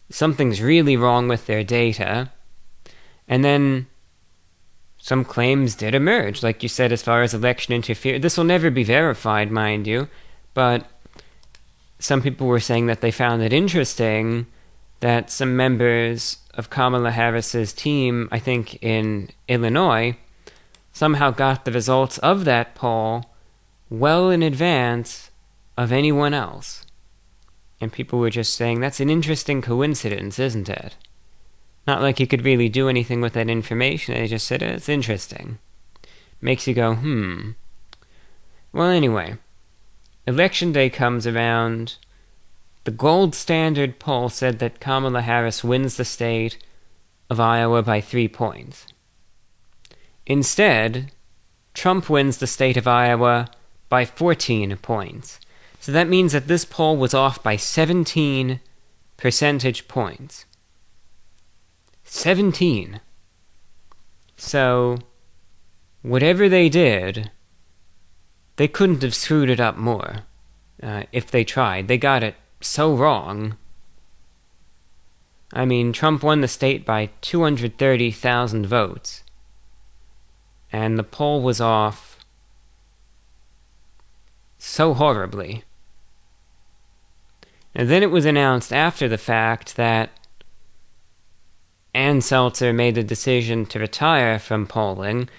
Something's really wrong with their data. And then some claims did emerge, like you said, as far as election interference. This will never be verified, mind you, but some people were saying that they found it interesting that some members of Kamala Harris's team, I think in Illinois, somehow got the results of that poll well in advance of anyone else. And people were just saying, that's an interesting coincidence, isn't it? Not like you could really do anything with that information. They just said, it's interesting. Makes you go, Well, anyway, election day comes around. The gold standard poll said that Kamala Harris wins the state of Iowa by 3 points. Instead, Trump wins the state of Iowa by 14 points. So that means that this poll was off by 17 percentage points. 17. So, whatever they did, they couldn't have screwed it up more if they tried. They got it so wrong. I mean, Trump won the state by 230,000 votes. And the poll was off so horribly. And then it was announced after the fact that Ann Seltzer made the decision to retire from polling.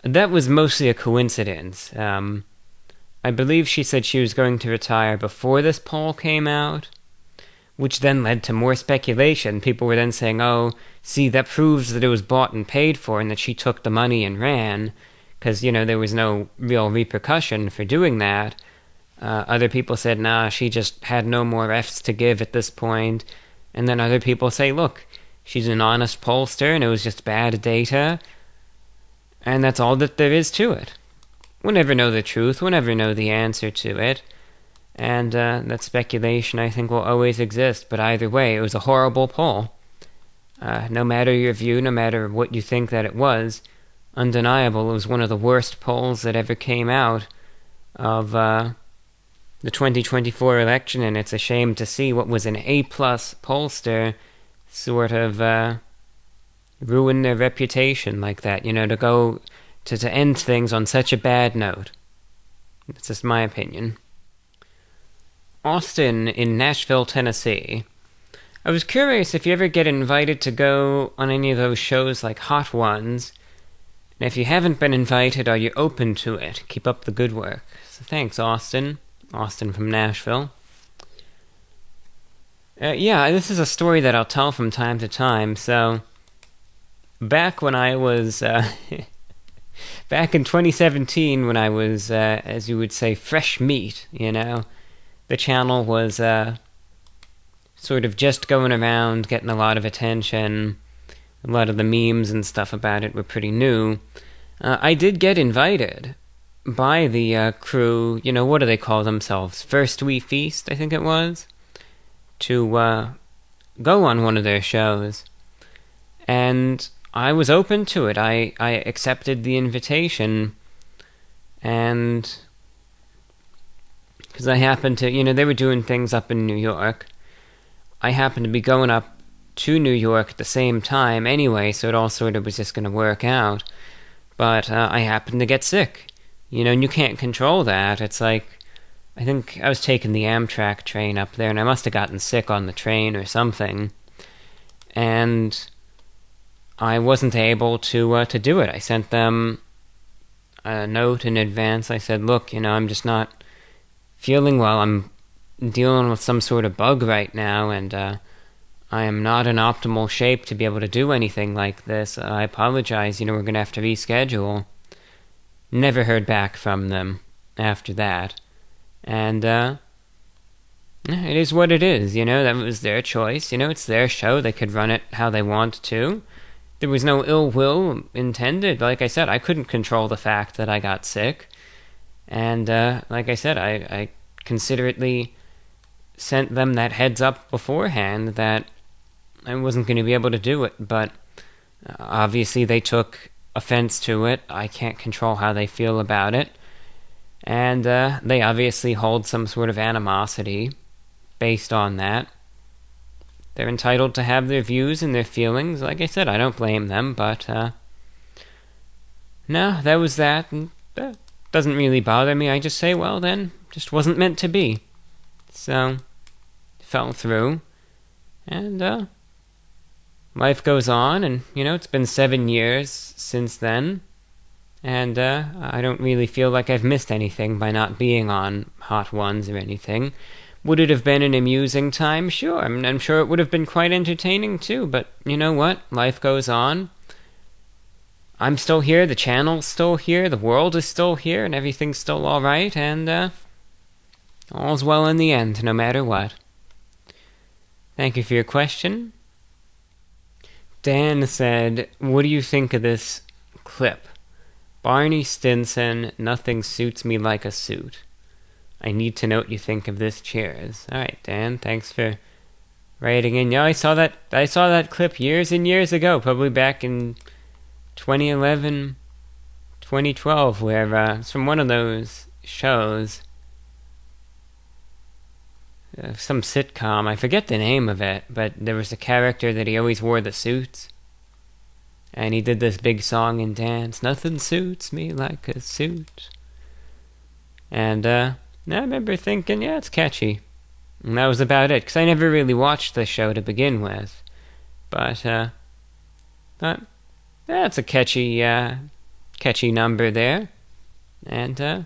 That was mostly a coincidence. I believe she said she was going to retire before this poll came out, which then led to more speculation. People were then saying, oh, see, that proves that it was bought and paid for and that she took the money and ran, because, there was no real repercussion for doing that. Other people said, nah, she just had no more Fs to give at this point. And then other people say, look, she's an honest pollster and it was just bad data. And that's all that there is to it. We'll never know the truth. We'll never know the answer to it. And that speculation, I think, will always exist. But either way, it was a horrible poll. No matter your view, no matter what you think that it was, undeniable, it was one of the worst polls that ever came out of the 2024 election. And it's a shame to see what was an A-plus pollster sort of ruin their reputation like that, to go to end things on such a bad note. That's just my opinion. Austin in Nashville, Tennessee. I was curious if you ever get invited to go on any of those shows like Hot Ones, And if you haven't been invited, are you open to it? Keep up the good work. So thanks, Austin. Austin from Nashville. Yeah, this is a story that I'll tell from time to time. So, back when I was... back in 2017, when I was, as you would say, fresh meat, the channel was sort of just going around, getting a lot of attention. A lot of the memes and stuff about it were pretty new. I did get invited by the crew, what do they call themselves? First We Feast, I think it was, to go on one of their shows. And I was open to it. I accepted the invitation, and because I happened to, they were doing things up in New York. I happened to be going up to New York at the same time anyway, so it all sort of was just going to work out. But I happened to get sick, and you can't control that. It's like, I think I was taking the Amtrak train up there, and I must have gotten sick on the train or something. And I wasn't able to do it. I sent them a note in advance. I said, look, I'm just not feeling well. I'm dealing with some sort of bug right now, and I am not in optimal shape to be able to do anything like this. I apologize, we're going to have to reschedule. Never heard back from them after that. And it is what it is, that was their choice. It's their show. They could run it how they want to. There was no ill will intended. Like I said, I couldn't control the fact that I got sick. And like I said, I considerately sent them that heads up beforehand that I wasn't going to be able to do it. But obviously they took offense to it. I can't control how they feel about it. And they obviously hold some sort of animosity based on that. They're entitled to have their views and their feelings. Like I said, I don't blame them, but no, that was that. And that doesn't really bother me. I just say, well then, just wasn't meant to be. So, fell through. And life goes on, and it's been 7 years since then. And I don't really feel like I've missed anything by not being on Hot Ones or anything. Would it have been an amusing time? Sure. I'm sure it would have been quite entertaining too, but you know what? Life goes on. I'm still here, the channel's still here, the world is still here, and everything's still alright, and all's well in the end, no matter what. Thank you for your question. Dan said, what do you think of this clip? Barney Stinson, nothing suits me like a suit. I need to know what you think of this. Cheers. Alright, Dan, thanks for writing in. Yeah, I saw that clip years and years ago, probably back in 2011, 2012, where it's from one of those shows, some sitcom, I forget the name of it, but there was a character that he always wore the suits, and he did this big song and dance, nothing suits me like a suit, and I remember thinking, yeah, it's catchy. And that was about it, because I never really watched the show to begin with. But, thought, that's a catchy number there. And,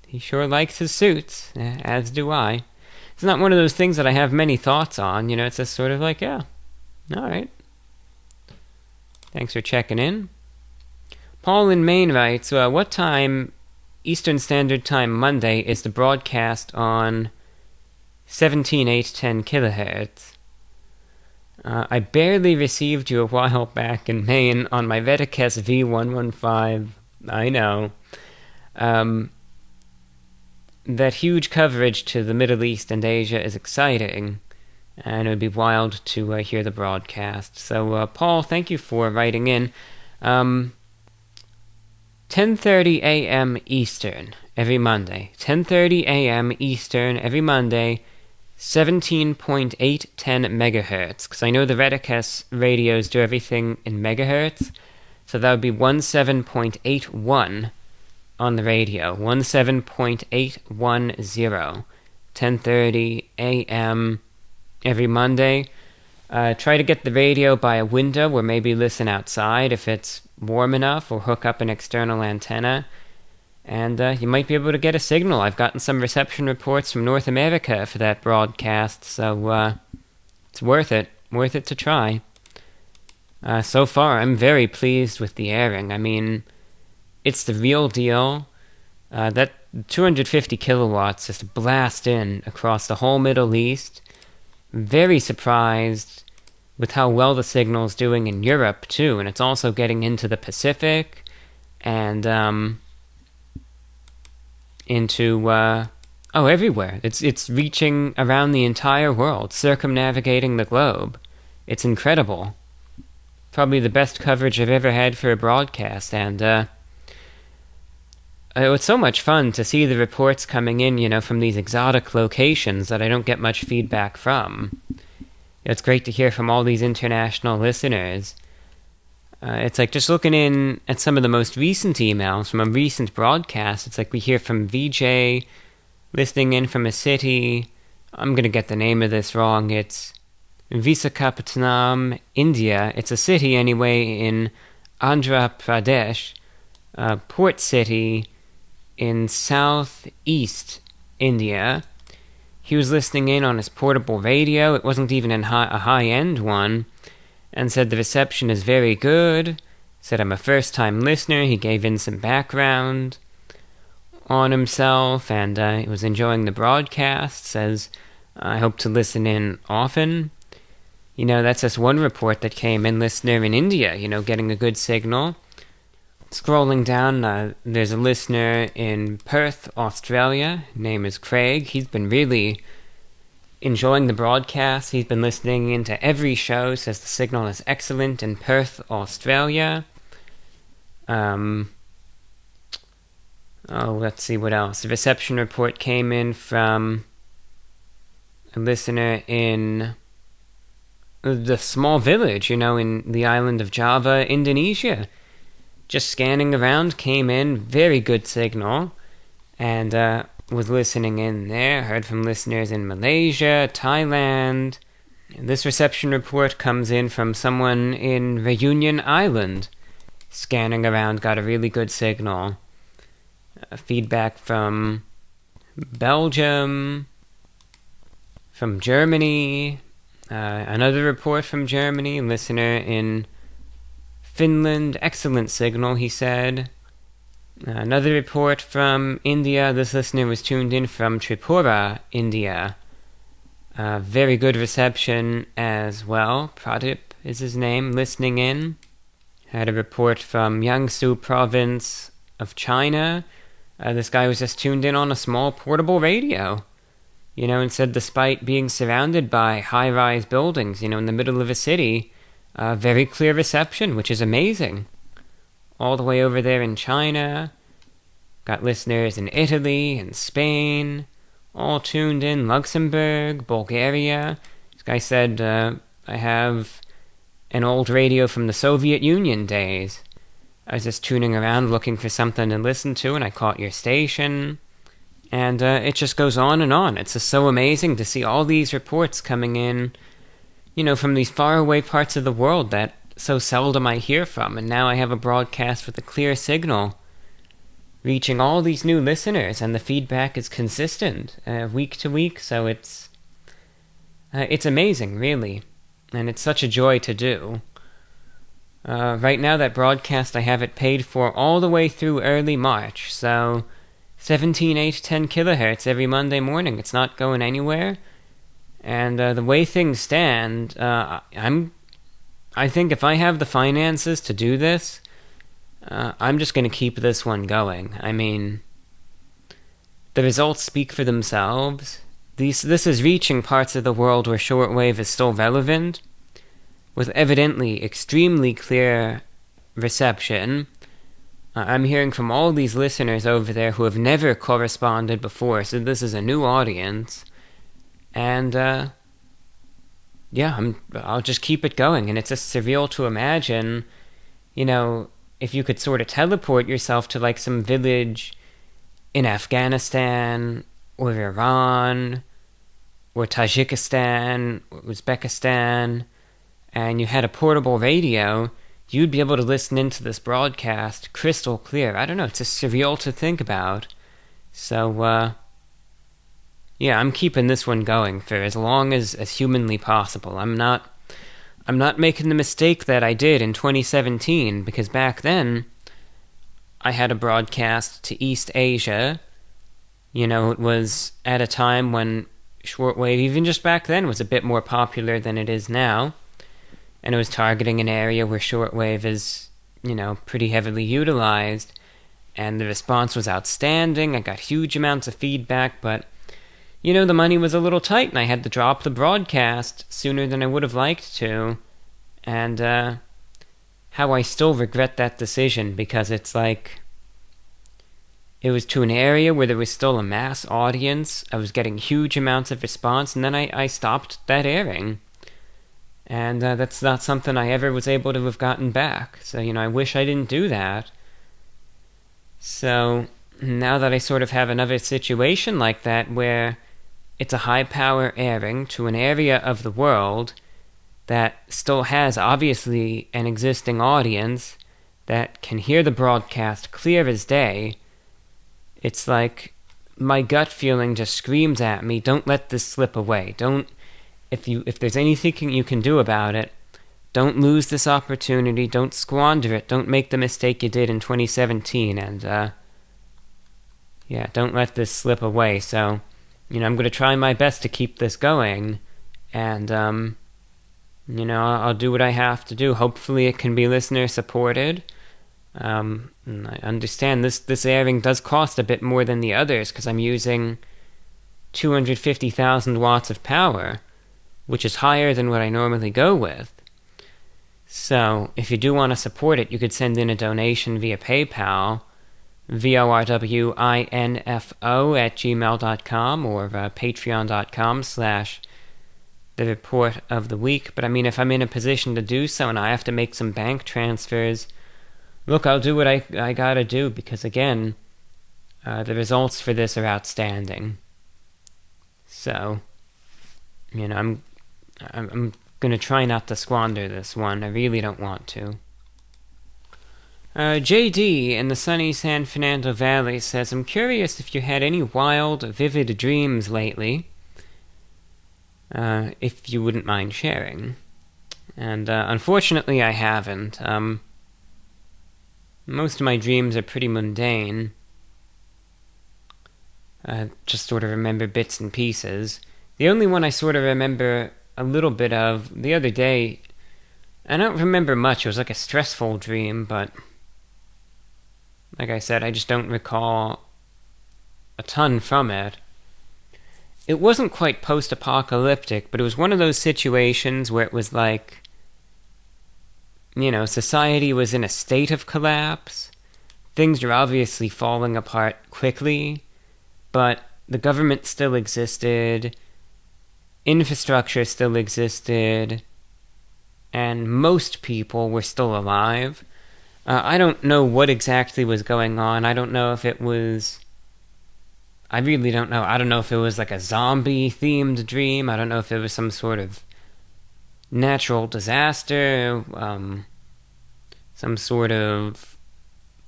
he sure likes his suits, as do I. It's not one of those things that I have many thoughts on, it's just sort of like, yeah, alright. Thanks for checking in. Paul in Maine writes, what time Eastern Standard Time Monday is the broadcast on 17,810 kilohertz. I barely received you a while back in Maine on my Vedicast V115. I know. That huge coverage to the Middle East and Asia is exciting, and it would be wild to hear the broadcast. So, Paul, thank you for writing in. 10:30 a.m. Eastern every Monday. 10:30 a.m. Eastern every Monday, 17.810 megahertz. Because I know the Redicast radios do everything in megahertz, so that would be 17.81 on the radio. 17.810. 10:30 a.m. every Monday. Try to get the radio by a window or maybe listen outside if it's warm enough, or hook up an external antenna. And you might be able to get a signal. I've gotten some reception reports from North America for that broadcast, so it's worth it. Worth it to try. So far, I'm very pleased with the airing. I mean, it's the real deal. That 250 kilowatts just blast in across the whole Middle East. Very surprised with how well the signal's doing in Europe, too. And it's also getting into the Pacific and into everywhere. It's reaching around the entire world, circumnavigating the globe. It's incredible. Probably the best coverage I've ever had for a broadcast, and it was so much fun to see the reports coming in, from these exotic locations that I don't get much feedback from. It's great to hear from all these international listeners. It's like just looking in at some of the most recent emails from a recent broadcast. It's like we hear from VJ listening in from a city. I'm going to get the name of this wrong. It's Visakhapatnam, India. It's a city anyway in Andhra Pradesh, port city in southeast India. He was listening in on his portable radio. It wasn't even a high-end one, and said the reception is very good. Said I'm a first-time listener. He gave in some background on himself, and he was enjoying the broadcast. Says, I hope to listen in often. That's just one report that came in, listener in India, getting a good signal. Scrolling down, there's a listener in Perth, Australia. Name is Craig. He's been really enjoying the broadcast. He's been listening into every show, says the signal is excellent in Perth, Australia. Let's see what else. The reception report came in from a listener in the small village, in the island of Java, Indonesia. Just scanning around, came in, very good signal, and was listening in there. Heard from listeners in Malaysia, Thailand. This reception report comes in from someone in Reunion Island. Scanning around, got a really good signal. Feedback from Belgium, from Germany, another report from Germany, listener in Finland, excellent signal, he said. Another report from India. This listener was tuned in from Tripura, India. Very good reception as well. Pradip is his name, listening in. Had a report from Jiangsu province of China. This guy was just tuned in on a small portable radio. And said despite being surrounded by high-rise buildings, in the middle of a city, very clear reception, which is amazing. All the way over there in China. Got listeners in Italy and Spain, all tuned in. Luxembourg, Bulgaria. This guy said, I have an old radio from the Soviet Union days. I was just tuning around looking for something to listen to, and I caught your station. And it just goes on and on. It's just so amazing to see all these reports coming in, from these faraway parts of the world that so seldom I hear from. And now I have a broadcast with a clear signal, reaching all these new listeners, and the feedback is consistent week to week. So it's amazing, really. And it's such a joy to do. Right now, that broadcast, I have it paid for all the way through early March. So 17, 8, 10 kilohertz every Monday morning. It's not going anywhere. And the way things stand, I think if I have the finances to do this, I'm just going to keep this one going. I mean, the results speak for themselves. This is reaching parts of the world where shortwave is still relevant, with evidently extremely clear reception. I'm hearing from all these listeners over there who have never corresponded before, so this is a new audience. And, I'll just keep it going. And it's just surreal to imagine, if you could sort of teleport yourself to, like, some village in Afghanistan, or Iran, or Tajikistan, or Uzbekistan, and you had a portable radio, you'd be able to listen into this broadcast crystal clear. I don't know, it's just surreal to think about. So, yeah, I'm keeping this one going for as long as humanly possible. I'm not making the mistake that I did in 2017, because back then, I had a broadcast to East Asia. You know, it was at a time when shortwave, even just back then, was a bit more popular than it is now. And it was targeting an area where shortwave is, you know, pretty heavily utilized. And the response was outstanding. I got huge amounts of feedback, but, you know, the money was a little tight, and I had to drop the broadcast sooner than I would have liked to. And, how I still regret that decision, because it's like, it was to an area where there was still a mass audience. I was getting huge amounts of response, and then I stopped that airing. And that's not something I ever was able to have gotten back. So, you know, I wish I didn't do that. So, now that I sort of have another situation like that, where it's a high-power airing to an area of the world that still has, obviously, an existing audience that can hear the broadcast clear as day, it's like my gut feeling just screams at me, don't let this slip away. If there's anything you can do about it, don't lose this opportunity, don't squander it, don't make the mistake you did in 2017, and, yeah, don't let this slip away. So, you know, I'm going to try my best to keep this going, and, you know, I'll do what I have to do. Hopefully it can be listener-supported. And I understand this airing does cost a bit more than the others, because I'm using 250,000 watts of power, which is higher than what I normally go with. So, if you do want to support it, you could send in a donation via PayPal, vorwinfo@gmail.com, or patreon.com/the report of the week. But I mean, if I'm in a position to do so and I have to make some bank transfers, look, I'll do what I gotta do, because again, the results for this are outstanding. So, you know, I'm gonna try not to squander this one. I really don't want to. JD in the sunny San Fernando Valley says, I'm curious if you had any wild, vivid dreams lately. If you wouldn't mind sharing. And unfortunately I haven't. Most of my dreams are pretty mundane. Just sort of remember bits and pieces. The only one I sort of remember a little bit of the other day, I don't remember much. It was like a stressful dream, but like I said, I just don't recall a ton from it. It wasn't quite post-apocalyptic, but it was one of those situations where it was like, you know, society was in a state of collapse. Things were obviously falling apart quickly, but the government still existed, infrastructure still existed, and most people were still alive. I don't know what exactly was going on. I don't know if it was... I really don't know. I don't know if it was like a zombie-themed dream. I don't know if it was some sort of natural disaster, some sort of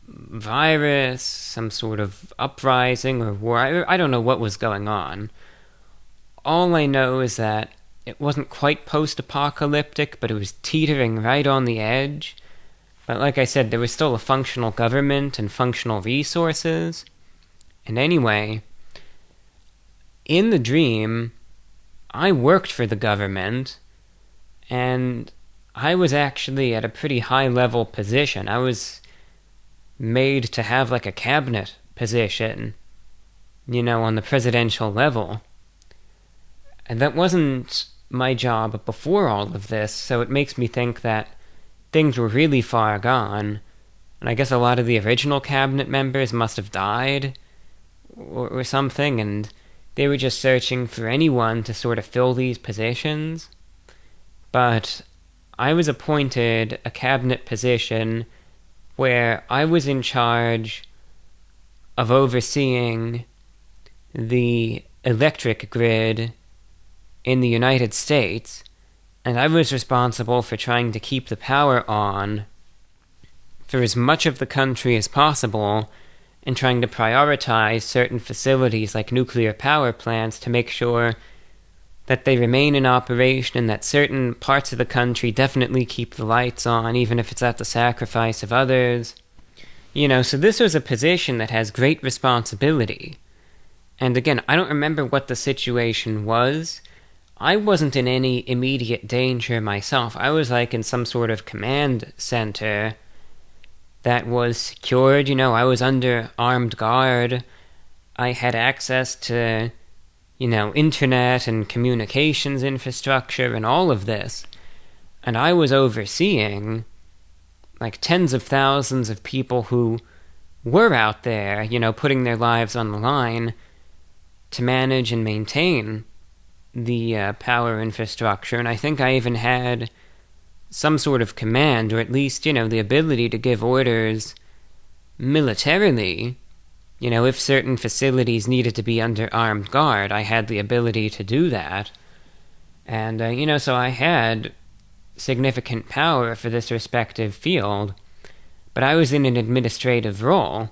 virus, some sort of uprising or war. I don't know what was going on. All I know is that it wasn't quite post-apocalyptic, but it was teetering right on the edge. But like I said, there was still a functional government and functional resources. And anyway, in the dream, I worked for the government, and I was actually at a pretty high-level position. I was made to have like a cabinet position, you know, on the presidential level. And that wasn't my job before all of this, so it makes me think that things were really far gone. And I guess a lot of the original cabinet members must have died, or something, and they were just searching for anyone to sort of fill these positions. But I was appointed a cabinet position where I was in charge of overseeing the electric grid in the United States, And I was responsible for trying to keep the power on for as much of the country as possible, and trying to prioritize certain facilities like nuclear power plants to make sure that they remain in operation and that certain parts of the country definitely keep the lights on, even if it's at the sacrifice of others. So this was a position that has great responsibility. And again, I don't remember what the situation was. I wasn't in any immediate danger myself. I was in some sort of command center that was secured. I was under armed guard. I had access to, internet and communications infrastructure and all of this. And I was overseeing, tens of thousands of people who were out there, putting their lives on the line to manage and maintain the power infrastructure. And I think I even had some sort of command, or at least, the ability to give orders militarily. If certain facilities needed to be under armed guard, I had the ability to do that. And, so I had significant power for this respective field, but I was in an administrative role.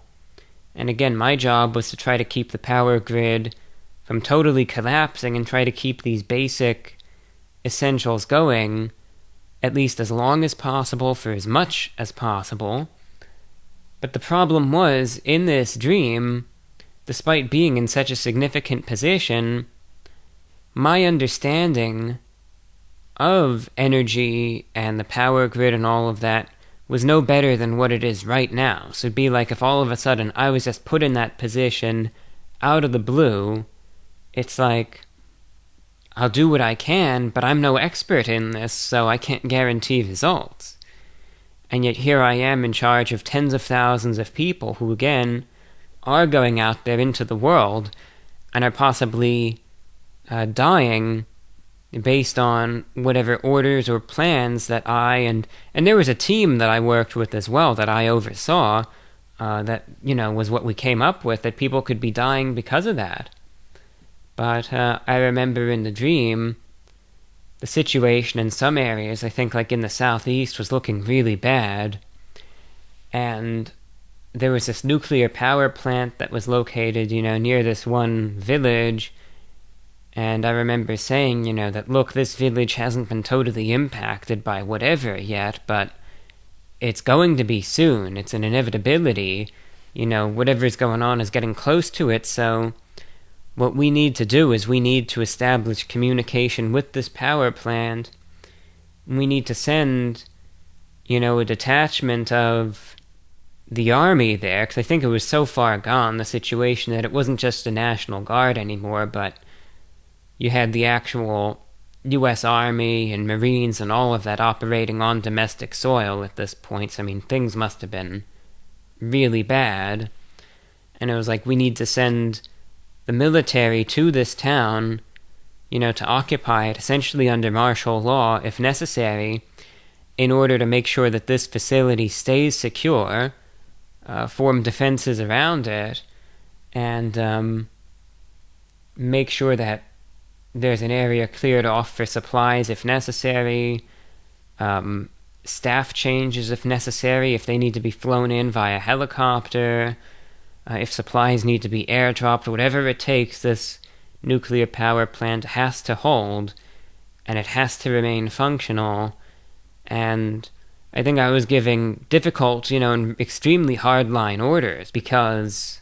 And again, my job was to try to keep the power grid from totally collapsing and try to keep these basic essentials going at least as long as possible for as much as possible. But the problem was, in this dream, despite being in such a significant position, my understanding of energy and the power grid and all of that was no better than what it is right now. So it'd be like if all of a sudden I was just put in that position out of the blue. It's like, I'll do what I can, but I'm no expert in this, so I can't guarantee results. And yet here I am in charge of tens of thousands of people who, again, are going out there into the world and are possibly dying based on whatever orders or plans that and there was a team that I worked with as well that I oversaw that, was what we came up with, that people could be dying because of that. But I remember in the dream, the situation in some areas, I think in the southeast, was looking really bad. And there was this nuclear power plant that was located, near this one village. And I remember saying, that, look, this village hasn't been totally impacted by whatever yet, but it's going to be soon. It's an inevitability. Whatever's going on is getting close to it, so what we need to do is we need to establish communication with this power plant. We need to send, a detachment of the army there, because I think it was so far gone, the situation, that it wasn't just a National Guard anymore, but you had the actual U.S. Army and Marines and all of that operating on domestic soil at this point. So, things must have been really bad. And it was we need to send the military to this town, to occupy it, essentially under martial law, if necessary, in order to make sure that this facility stays secure, form defenses around it, and make sure that there's an area cleared off for supplies if necessary, staff changes if necessary, if they need to be flown in via helicopter, if supplies need to be airdropped, whatever it takes, this nuclear power plant has to hold, and it has to remain functional. And I think I was giving difficult, and extremely hardline orders, because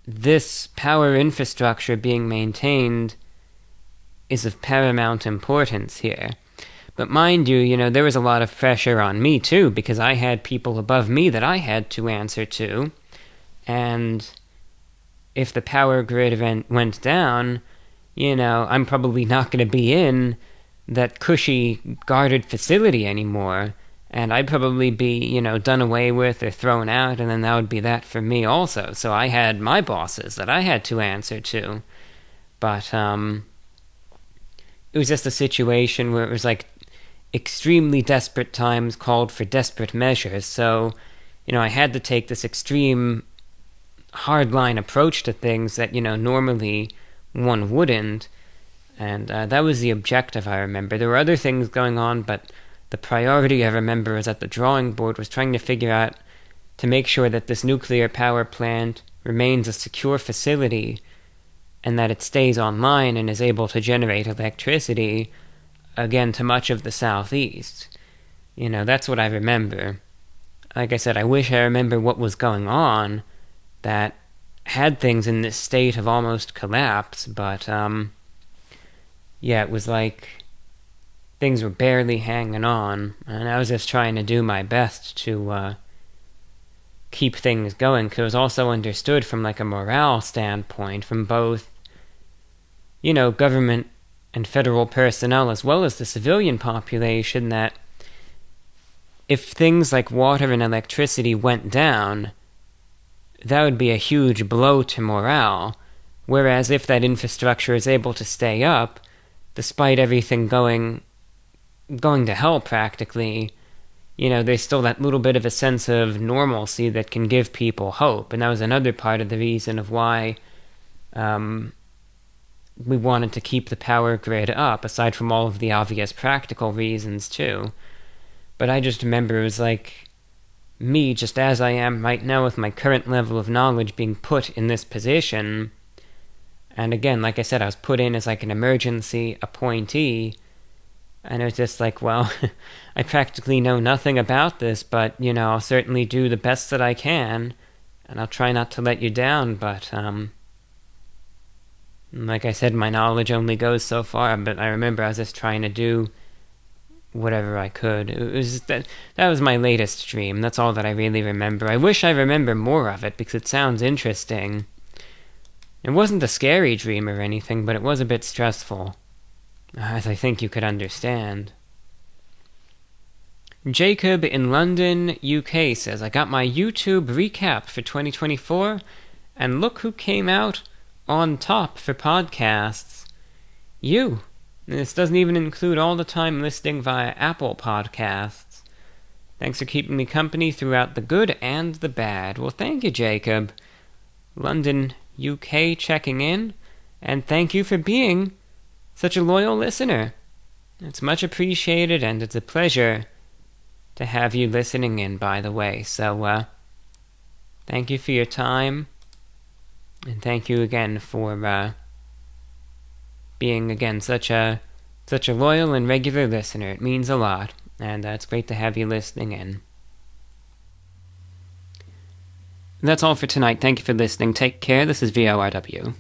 this power infrastructure being maintained is of paramount importance here. But mind you, there was a lot of pressure on me too, because I had people above me that I had to answer to. And if the power grid event went down, I'm probably not going to be in that cushy guarded facility anymore. And I'd probably be, done away with or thrown out, and then that would be that for me also. So I had my bosses that I had to answer to. But it was just a situation where it was extremely desperate times called for desperate measures. So, I had to take this extreme hardline approach to things that, normally one wouldn't. And that was the objective, I remember. There were other things going on, but the priority, I remember, was at the drawing board, was trying to figure out to make sure that this nuclear power plant remains a secure facility and that it stays online and is able to generate electricity, again, to much of the southeast. That's what I remember. Like I said, I wish I remember what was going on that had things in this state of almost collapse, but, it was like things were barely hanging on, and I was just trying to do my best to keep things going, because it was also understood from like a morale standpoint from both, government and federal personnel as well as the civilian population, that if things like water and electricity went down, that would be a huge blow to morale, whereas if that infrastructure is able to stay up, despite everything going to hell practically, there's still that little bit of a sense of normalcy that can give people hope. And that was another part of the reason of why we wanted to keep the power grid up, aside from all of the obvious practical reasons too. But I just remember it was like me, just as I am right now with my current level of knowledge, being put in this position. And again, like I said, I was put in as like an emergency appointee, and it was just like, well, I practically know nothing about this, but, I'll certainly do the best that I can, and I'll try not to let you down, but, like I said, my knowledge only goes so far, but I remember I was just trying to do whatever I could. It was that was my latest dream. That's all that I really remember. I wish I remember more of it, because it sounds interesting. It wasn't a scary dream or anything, but it was a bit stressful, as I think you could understand. Jacob in London, UK says, I got my YouTube recap for 2024, and look who came out on top for podcasts. You. This doesn't even include all the time listening via Apple Podcasts. Thanks for keeping me company throughout the good and the bad. Well, thank you, Jacob. London, UK checking in, and thank you for being such a loyal listener. It's much appreciated, and it's a pleasure to have you listening in, by the way. So, thank you for your time, and thank you again for being, again, such a loyal and regular listener. It means a lot, and it's great to have you listening in. That's all for tonight. Thank you for listening. Take care. This is VORW.